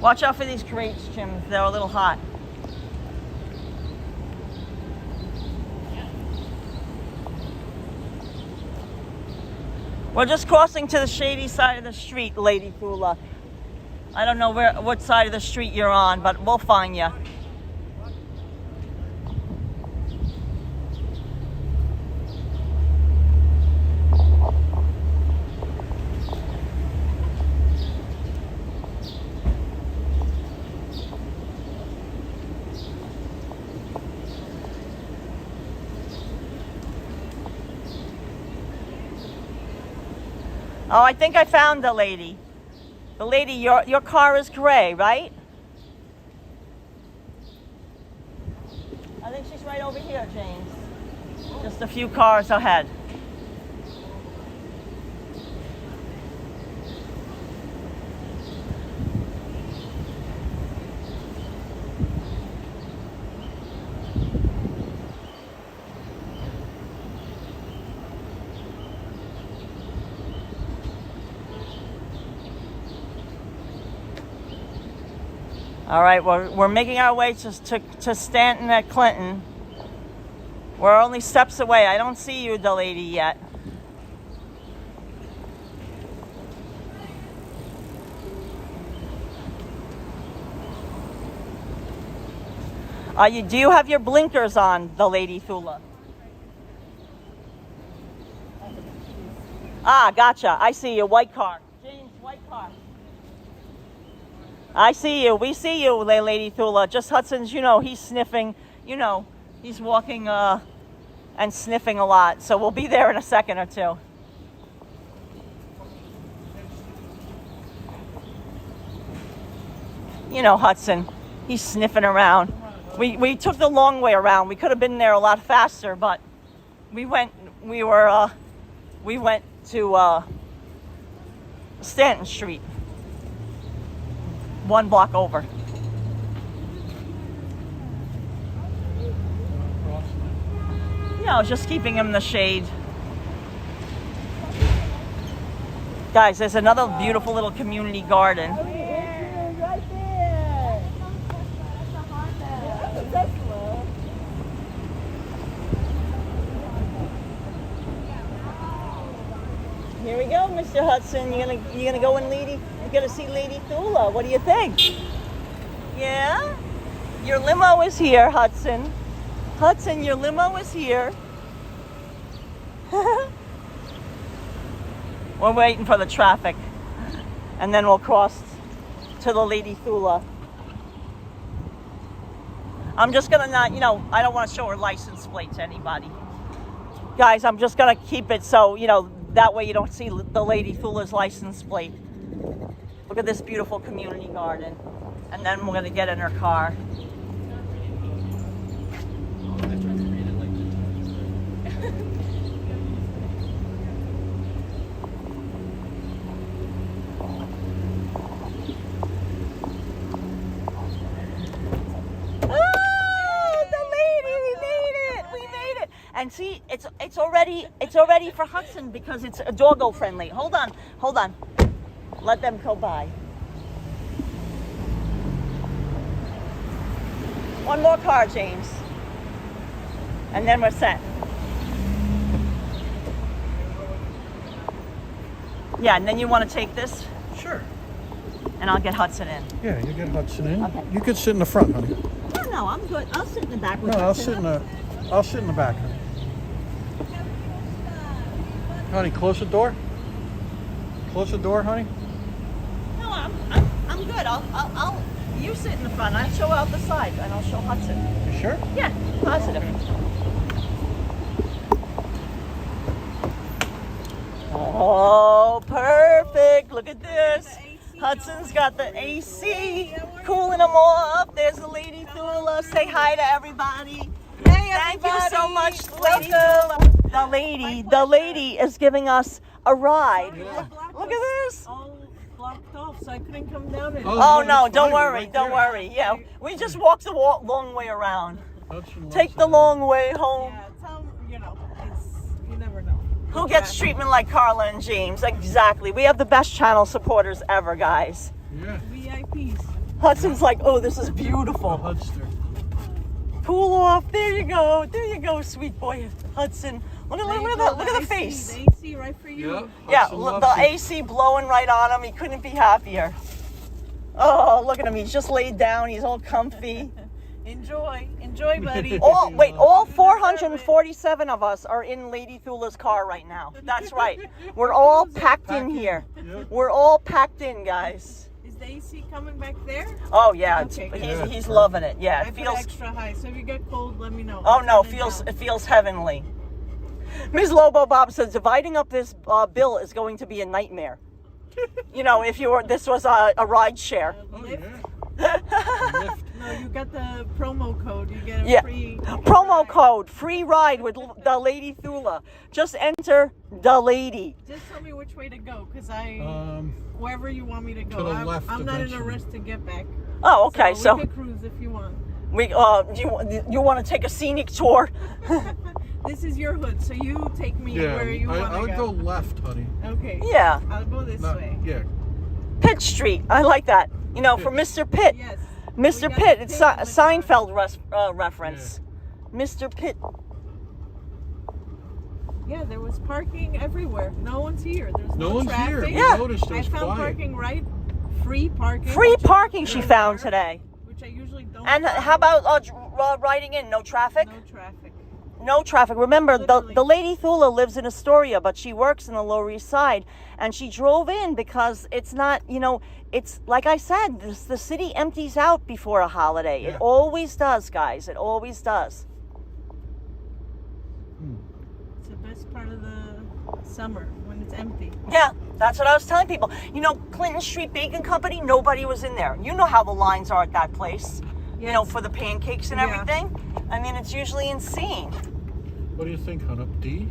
Watch out for these crates, Jim. They're a little hot. We're just crossing to the shady side of the street, Lady Thula. I don't know what side of the street you're on, but we'll find you. Oh, I think I found the lady. The lady, your car is gray, right? I think she's right over here, James. Just a few cars ahead. All right, we're making our way to Stanton at Clinton. We're only steps away. I don't see you, the lady, yet. Do you have your blinkers on, the Lady Thula? Ah, gotcha. I see you. White car. James, white car. I see you. We see you, Lady Thula. Just Hudson's, you know, he's sniffing. You know, he's walking and sniffing a lot. So we'll be there in a second or two. You know, Hudson, he's sniffing around. We took the long way around. We could have been there a lot faster, but we went to Stanton Street, 1 block over. You know, just keeping him in the shade. Guys, there's another beautiful little community garden. Here we go, Mr. Hudson. You gonna go and You're gonna see Lady Thula. What do you think? Yeah? Your limo is here, Hudson. Hudson, your limo is here. We're waiting for the traffic. And then we'll cross to the Lady Thula. I'm just gonna not, you know, I don't want to show her license plate to anybody. Guys, I'm just gonna keep it so, you know, that way you don't see the Lady Thula's license plate. Look at this beautiful community garden. And then we're gonna get in her car. And see, it's already for Hudson because it's a doggo friendly. Hold on. Let them go by. One more car, James. And then we're set. Yeah, and then you want to take this? Sure. And I'll get Hudson in. Yeah, you get Hudson in. Okay. You could sit in the front, honey. No, I'm good. I'll sit in the back with No, Hudson. I'll sit in the back, honey. Honey, close the door. Close the door, honey. No, I'm good. I'll you sit in the front. I'll show out the side and I'll show Hudson. You sure? Yeah, positive. Oh, perfect. Look at this. Hudson's got the AC cooling them off. There's the Lady Thula. Say hi to everybody. Hey, Thank you so much, Lady Welcome. Thula. The lady is giving us a ride. Look at this. All blocked off, so I couldn't come down. Oh no, it's don't fine. worry, Right don't there. worry. Yeah, we just walked the long way around. Hudson loves Take the it. long way home. Yeah, tell 'em, you know, you never know. Who gets treatment like Karla and James? Exactly. We have the best channel supporters ever, guys. Yeah. VIPs. Hudson's like, oh, this is beautiful. Hudster. Cool off. There you go. There you go, sweet boy, Hudson. Look at the face. The AC right for you. Yeah. Yeah, Hudson look, loves the it. AC blowing right on him. He couldn't be happier. Oh, look at him. He's just laid down. He's all comfy. Enjoy, buddy. All 447 of us are in Lady Thula's car right now. That's right. We're all packed in here. Yep. We're all packed in, guys. Is the AC coming back there? Oh yeah, Okay, he's loving it. Yeah, I it put feels. extra high, so if you get cold, let me know. Oh no, Turn it it feels heavenly. Ms. Lobo Bob says dividing up this bill is going to be a nightmare. You know, if this was a ride share. Oh, Lift. yeah. Lift. No, you got the promo code. You get a Yeah. free Promo ride. code free ride with the Lady Thula. Just enter the lady. Just tell me which way to go, because wherever you want me to go. To the I'm left not in a eventually. rush to get back. Oh, okay. So we could cruise if you want. you want to take a scenic tour? This is your hood, so you take me Yeah. where you want I to would go left, honey. Okay. Yeah. I'll go this Not, way. yeah. Pitt Street. I like that. You know, for Mr. Pitt. Yes. Mr. We got Pitt. the It's date on the Seinfeld reference. Mr. Pitt. Yeah, there was parking everywhere. No one's here. There's No no one's traffic. here. We Yeah. noticed it I was found quiet. parking right. Free parking. Free which is parking she really found rare, today. Which I usually don't. And find. how about riding in? No traffic? No traffic. No traffic. Remember, Literally. the lady Thula lives in Astoria, but she works in the Lower East Side, and she drove in because it's not, it's like I said, the city empties out before a holiday. Yeah. It always does, guys. It always does. It's the best part of the summer when it's empty. Yeah, that's what I was telling people. Clinton Street Bacon Company, nobody was in there. You know how the lines are at that place, Yes. for the pancakes and Yeah. everything. I mean, it's usually insane. What do you think, hon? Up D?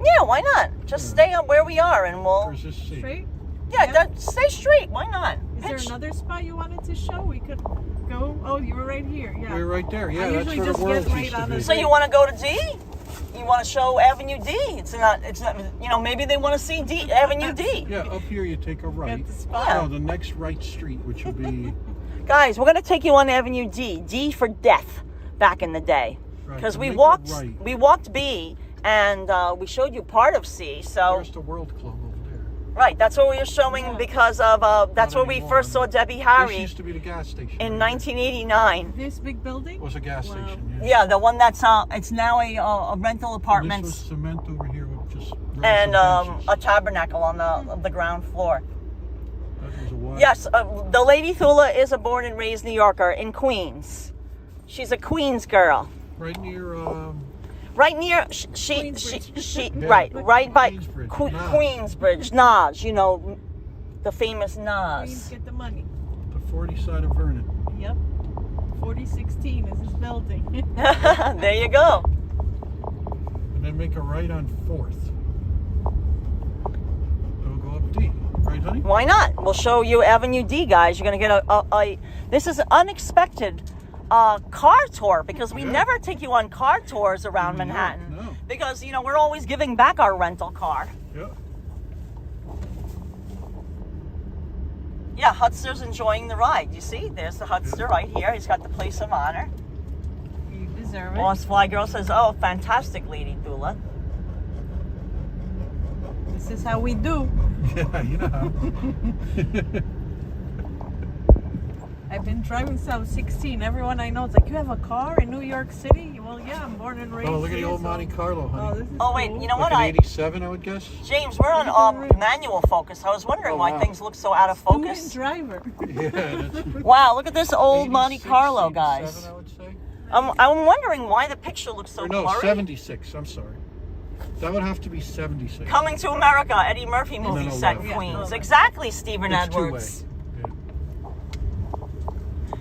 Yeah, why not? Just stay on where we are and we'll... Or is this C? Straight? Yeah, stay straight. Why not? Is there another spot you wanted to show? We could go. Oh, you were right here. Yeah. We're right there. Yeah, I that's usually where the just world get right used to on be. the- So you want to go to D? You want to show Avenue D? It's not, maybe they want to see Avenue D. Yeah, up here you take a right. Get the spot. Yeah. Oh, the next right street, which will be Guys, we're going to take you on Avenue D. D for death back in the day. Right, Because and we make a walked right. we walked B and we showed you part of C. So there's the World Club over there. right, that's what we were showing because of that's Not where we anymore. first saw Debbie This Harry used to be the gas station. in right 1989. This big building? It was a gas Wow. station. Yeah, the one that's it's now a rental And apartments. this was cement over here with just rows of And benches. a tabernacle on the ground floor. That was a while. Yes, the lady Thula is a born and raised New Yorker in Queens. She's a Queens girl. Right near Right near right by Queensbridge, Queensbridge, Naj. The famous Queens Naz. get the money. the 40 side of Vernon. Yep. 4016 is this building. There you go. And then make a right on 4th. It'll go up D. Right, honey? Why not? We'll show you Avenue D, guys. You're gonna get a this is unexpected car tour because we Yeah. never take you on car tours around Manhattan no. because we're always giving back our rental car. Yeah. Yeah, Hutzer's enjoying the ride. You see, there's the Hutzer right here. He's got the place of honor. You deserve it. Boss Fly Girl says, "Oh, fantastic, Lady Thula." This is how we do. Yeah, you know how. I've been driving since I was 16. Everyone I know is like, you have a car in New York City? Well, yeah, I'm born and raised Oh, look at the here, old so- Monte Carlo, Oh, honey. this is Oh, wait, cool. you know Like what? an 87, I would guess. James, we're on manual focus. I was wondering Oh, why wow. things look so out of Student focus. driver. Yeah, that's Wow, look at this old Monte 86, Carlo, 87, guys. I would say. I'm wondering why the picture looks so Or no, blurry. 76. I'm sorry. That would have to be 76. Coming to America, Eddie Murphy movie then a set, left. Queens. Yeah. Exactly, Stephen It's two-way. Edwards. Yeah.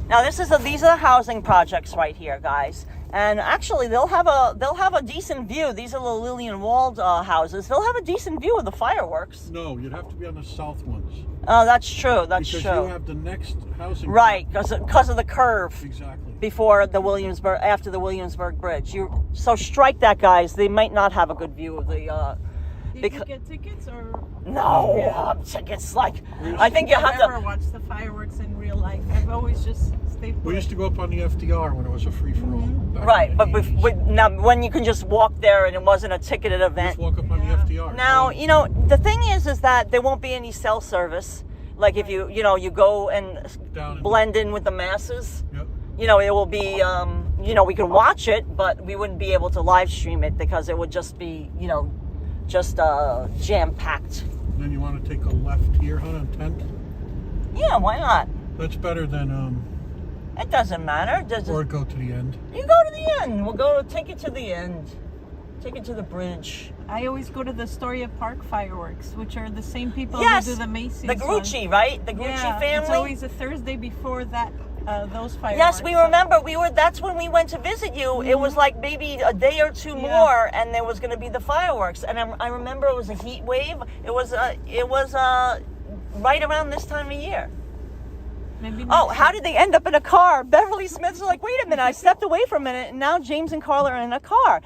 Now these are the housing projects right here, guys. And actually, they'll have a decent view. These are the Lillian Walled houses. They'll have a decent view of the fireworks. No, you'd have to be on the south ones. Oh, that's true. That's Because true. you have the next housing. Right, because of the curve Exactly. before the after the Williamsburg Bridge. So strike that, guys. They might not have a good view of the. Did you get tickets or? No, Yeah. tickets. Like, I think you I've have never to. watched the fireworks in real life. I've always just stayed We put. used to go up on the FDR when it was a free-for-all. back Right, in but the 80s. now when you can just walk there and it wasn't a ticketed event. Just walk up on Yeah. the FDR. Now, the thing is that there won't be any cell service. Like if you go and Down in- blend in with the masses, Yep. it will be, we can watch it, but we wouldn't be able to live stream it because it would just be, just jam-packed. And then you want to take a left here, huh, on 10th? Yeah, why not? That's better than, It doesn't matter. or go to the end. You go to the end. We'll take it to the end. Take it to the bridge. I always go to the Astoria Park fireworks, which are the same people Yes, who do the Macy's. the Grucci, right? The Grucci yeah, family. It's always a Thursday before that. Those fireworks. Yes, we remember. That's when we went to visit you. It was like maybe a day or two more, and there was going to be the fireworks. And I remember it was a heat wave. It was right around this time of year. Maybe Oh, next how year. did they end up in a car? Beverly Smith's like, wait a minute, I stepped away for a minute, and now James and Karla are in a car.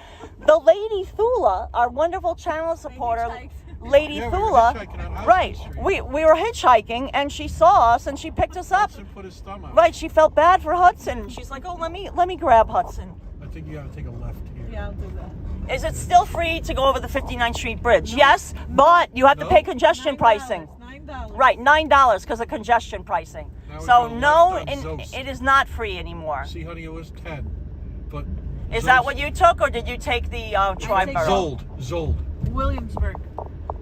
The lady Thula, our wonderful channel supporter, hitchhiked. Lady Yeah, we were Thula, hitchhiking on Hudson right? Street. We were hitchhiking, and she saw us, and she picked us up. Hudson put his thumb out. Right, she felt bad for Hudson. She's like, oh, let me grab Hudson. I think you got to take a left here. Yeah, I'll do that. Is it still free to go over the 59th Street Bridge? Yes, but you have to No. pay congestion pricing. $9. Right, $9 because of congestion pricing. Now we So go no, left on Zost. it is not free anymore. See, honey, it was 10. But Is that what you took, or did you take the tri-borough? Zold. Williamsburg.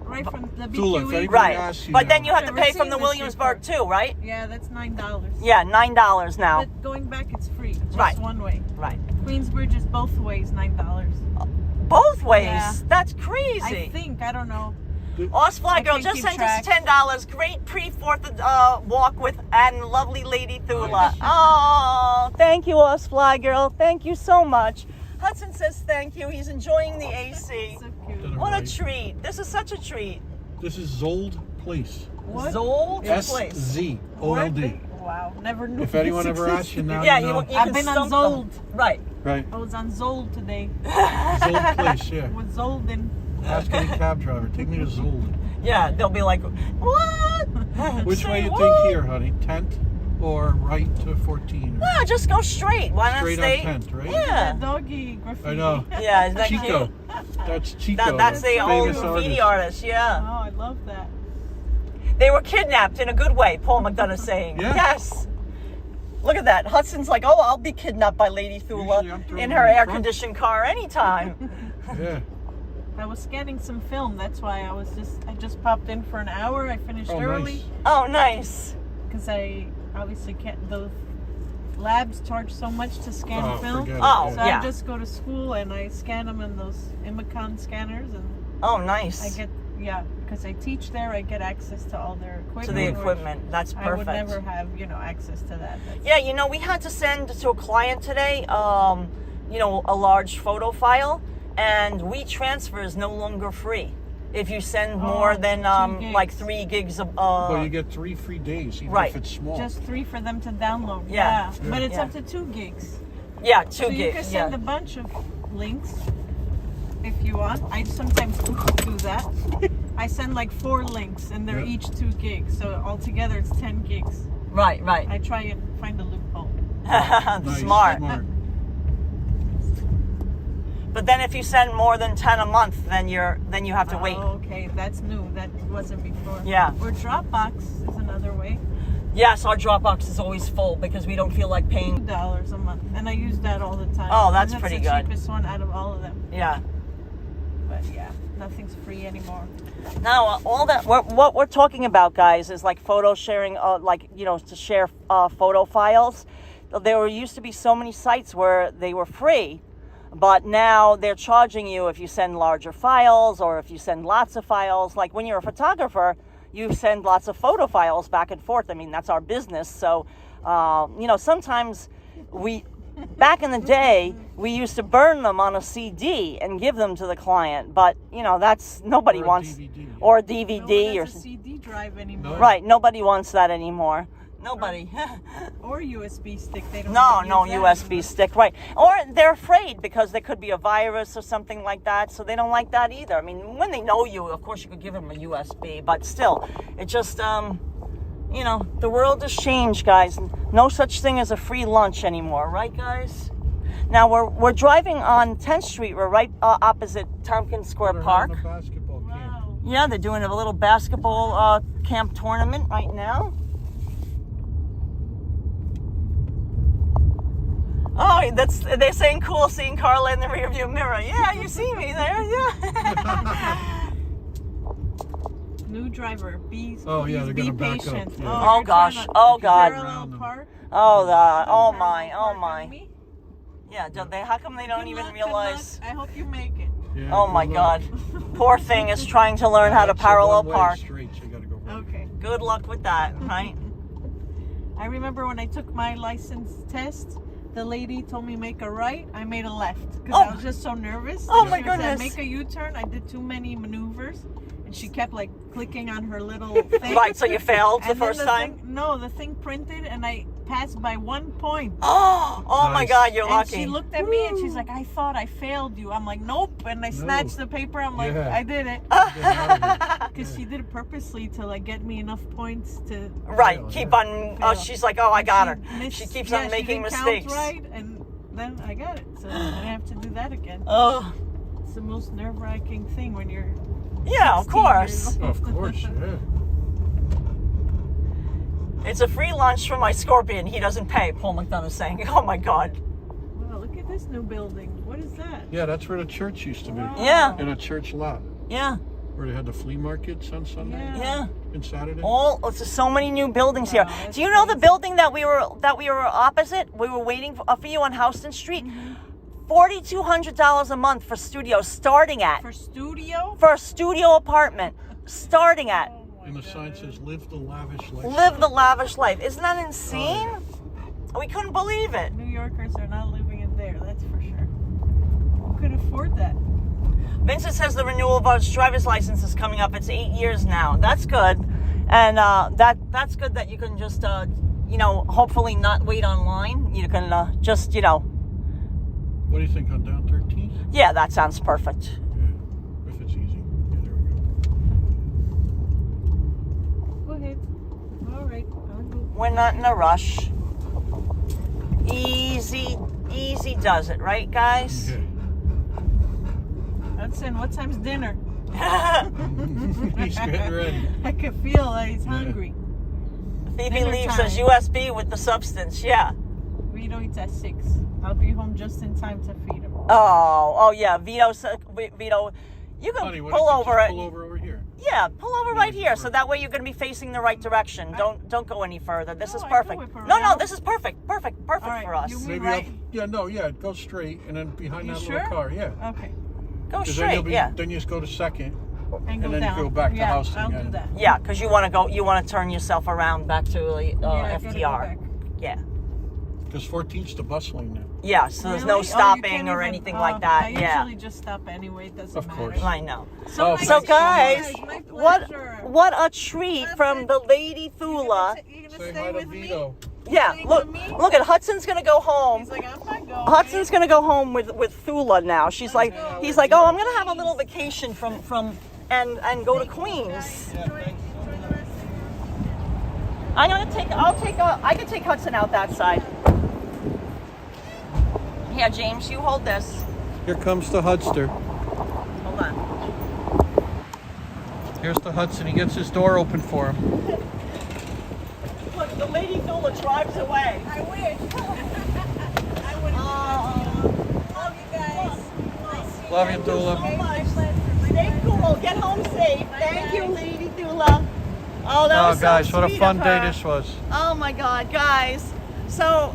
Right from the Thula, if BQE. anybody Right, asks you but now. then you have to Never pay from seen the this Williamsburg too, right? Yeah, that's $9. Yeah, $9 now. But going back, it's free. Just Right. one way. Right. Queensbridge is both ways, $9. Both ways? Yeah. That's I crazy. think, I don't know. Osfly I Girl can't just keep sent track. us $10. Great pre-4th walk with and lovely Lady Thula. Oh, thank you, Osfly Girl. Thank you so much. Hudson says thank you. He's enjoying the AC. So cute. What a treat. This is such a treat. This is Zold Place. What? Zold Place. SZOLD. Wow, never knew. If anyone this ever asks you existed. now, Yeah, you know. you I've can been on stump them. Zold. Right. Right. I was on Zold today. Zold Place, yeah. With Zolden. Ask any cab driver. Take me to Zold. Yeah, they'll be like, what? Which Say way you what? think here, honey? 10th or right to 14? Or No, just go straight. Why not straight stay? on 10th, right? Yeah. That doggy graffiti. I know. Yeah, isn't that Chico. cute? That's Chico. That's the old famous graffiti artist. artist, yeah. Oh, I love that. They were kidnapped in a good way, Paul McDonough's saying. Yeah. Yes. Look at that. Hudson's like, oh, I'll be kidnapped by Lady Thula Usually I'm throwing in them her in front. air-conditioned car anytime. Yeah. I was scanning some film. That's why I just popped in for an hour. I finished Oh, early nice. Oh, nice. because I obviously can't. Those labs charge so much to scan Oh, film. forget it, Oh, So yeah. I just go to school and I scan them in those Imicon scanners, and Oh, I nice. get because I teach there. I get access to all their equipment. To the which equipment. That's I would perfect. never have access to that. That's, Yeah, we had to send to a client today, a large photo file, and WeTransfer is no longer free. If you send more than 2 gigs. like 3 gigs of Well, you get 3 free days, even Right. if it's small. Just 3 for them to download. Yeah. But it's Yeah. up to 2 gigs. yeah, 2 So you can gigs. send Yeah. a bunch of links if you want. I sometimes do that. I send like 4 links and they're Yep. each 2 gigs. So altogether it's 10 gigs. Right. I try and find a loophole. Nice, Smart. But then if you send more than 10 a month, then you have to wait. Oh, okay, that's new. That wasn't before. Yeah. Or Dropbox is another way. Yes, our Dropbox is always full because we don't feel like paying. $2 a month, and I use that all the time. Oh, that's And pretty the good. cheapest one out of all of them. Yeah. But yeah, nothing's free anymore. Now, all that what we're talking about, guys, is like photo sharing, to share photo files. There used to be so many sites where they were free, but now they're charging you if you send larger files or if you send lots of files. Like when you're a photographer, you send lots of photo files back and forth. I mean, that's our business. So, sometimes back in the day, we used to burn them on a CD and give them to the client. But, that's nobody Or a wants. DVD. Or a No DVD one or has a CD drive anymore. No. right. Nobody wants that anymore. Nobody. Or USB stick. They don't. No, even no use that USB anymore. stick, right. Or they're afraid because there could be a virus or something like that, so they don't like that either. I mean, when they know you, of course you could give them a USB, but still, it just, the world has changed, guys. No such thing as a free lunch anymore, right, guys? Now, we're driving on 10th Street. We're right opposite Tompkins Square They're Park. having a basketball camp. Wow. Yeah, they're doing a little basketball camp tournament right now. Oh, they're saying cool seeing Karla in the rearview mirror. Yeah, you see me there, yeah. New driver. Be. Oh, yeah, they're be gonna back up, patient. yeah. Oh, you're gosh. trying to Oh, God. Parallel park. Oh, oh my, Parallel oh park my. on me? Yeah, how come they don't Good even luck, good realize? luck. I hope you make it. Yeah, Oh good my luck. God. Poor thing is trying to learn how to That's a parallel one-way park. Straight, so you gotta go right. Okay. Good luck with that, right? I remember when I took my license test, the lady told me make a right. I made a left because Oh. I was just so nervous. Oh, She my said, goodness. Make a U-turn. I did too many maneuvers, and she kept like clicking on her little thing. Right, so you failed the And then first time? the thing printed, and I passed by 1 point. Oh my Nice. God, you're And lucky. she looked at me and she's like, I thought I failed you. I'm like, nope. And I snatched the paper. I'm like, Yeah. I did it. Get out of here. Because she did it purposely to like get me enough points to. Right, Fail, keep yeah. on, Fail. she's like, oh, I got her. missed- She keeps yeah, on making didn't count mistakes. right, and then I got it. So I didn't have to do that again. Oh, It's the most nerve-wracking thing when you're. yeah, of 16 years course. old. Of course, yeah. It's a free lunch for my scorpion. He doesn't pay, Paul McDonough's saying. Oh my God. Wow, look at this new building. What is that? Yeah, that's where the church used to be. Yeah. In a church lot Yeah. where they had the flea markets on Sunday Yeah. and Saturday. So many new buildings here. Wow, that's Do you know the crazy. building that we were opposite? We were waiting for you on Houston Street. $4,200 a month for studios, starting at For studio? for a studio apartment, starting at Oh my And the God. sign says, "Live the lavish life." live the lavish life. Isn't that insane? We couldn't believe it. New Yorkers are not living in there, that's for sure. Who could afford that? Vincent says the renewal of our driver's license is coming up. It's 8 years now. That's good, and that's good that you can just hopefully not wait online. You can just What do you think on down 13? yeah, that sounds perfect. Yeah, if it's easy. Yeah, there we go. Go ahead. All right, I'll go. We're not in a rush. Easy does it, right, guys? Yeah. Hudson, what time's dinner? He's getting ready. I could feel that he's hungry. Phoebe Dinner leaves time. as USB with the substance. Yeah. Vito eats at 6. I'll be home just in time to feed him. Oh yeah. Vito, you can Honey, what do pull you think? over Just it. pull over here. Yeah, pull over right here, so that way you're going to be facing the right direction. Don't go any further. This No, is I can perfect. whip No, around. this is perfect. Perfect All right, for us. you mean Maybe right? go straight and then behind You that sure? little car. Yeah. Okay. Go 'Cause then straight. Yeah. Then you just go to second. And go then down. go back to yeah, Houston I'll again. do that. Yeah, because you want to turn yourself around back to I gotta go FDR. back. Yeah. Because 14's the bus lane now. Yeah, so there's Really? no Oh, you stopping can't or even- anything oh, like that. I Yeah. usually just stop anyway. It doesn't Of matter. course. I know. Oh, nice So to guys, meet you. My what pleasure. a treat from the Lady Thula. You gonna Say stay hi to with me? Vito. Yeah, Staying look, with me? look at Hudson's gonna go home. He's like, I'm not going. Hudson's gonna go home with Thula now. He's like, oh, I'm gonna have a little vacation from and go to Queens. I could take Hudson out that side. Here, James, you hold this. Here comes the Hudster. Hold on. Here's the Hudson. He gets his door open for him. Look, the Lady Thula drives away. I wish. I would love you guys. Love you, Thula. So much. Stay cool. Get home safe. Thank you, Lady Thula. Oh, that was so guys, what a sweet fun of day her. this was. Oh my God, guys. So,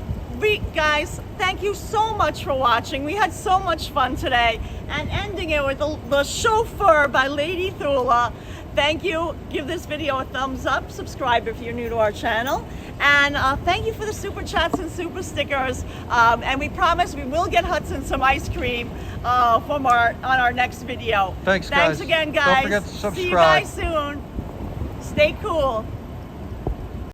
guys, thank you so much for watching. We had so much fun today. And ending it with the chauffeur by Lady Thula. Thank you. Give this video a thumbs up. Subscribe if you're new to our channel. And thank you for the super chats and super stickers. And we promise we will get Hudson some ice cream on our next video. Thanks, guys. Thanks again, Don't guys. forget to See you subscribe. guys soon. Stay cool.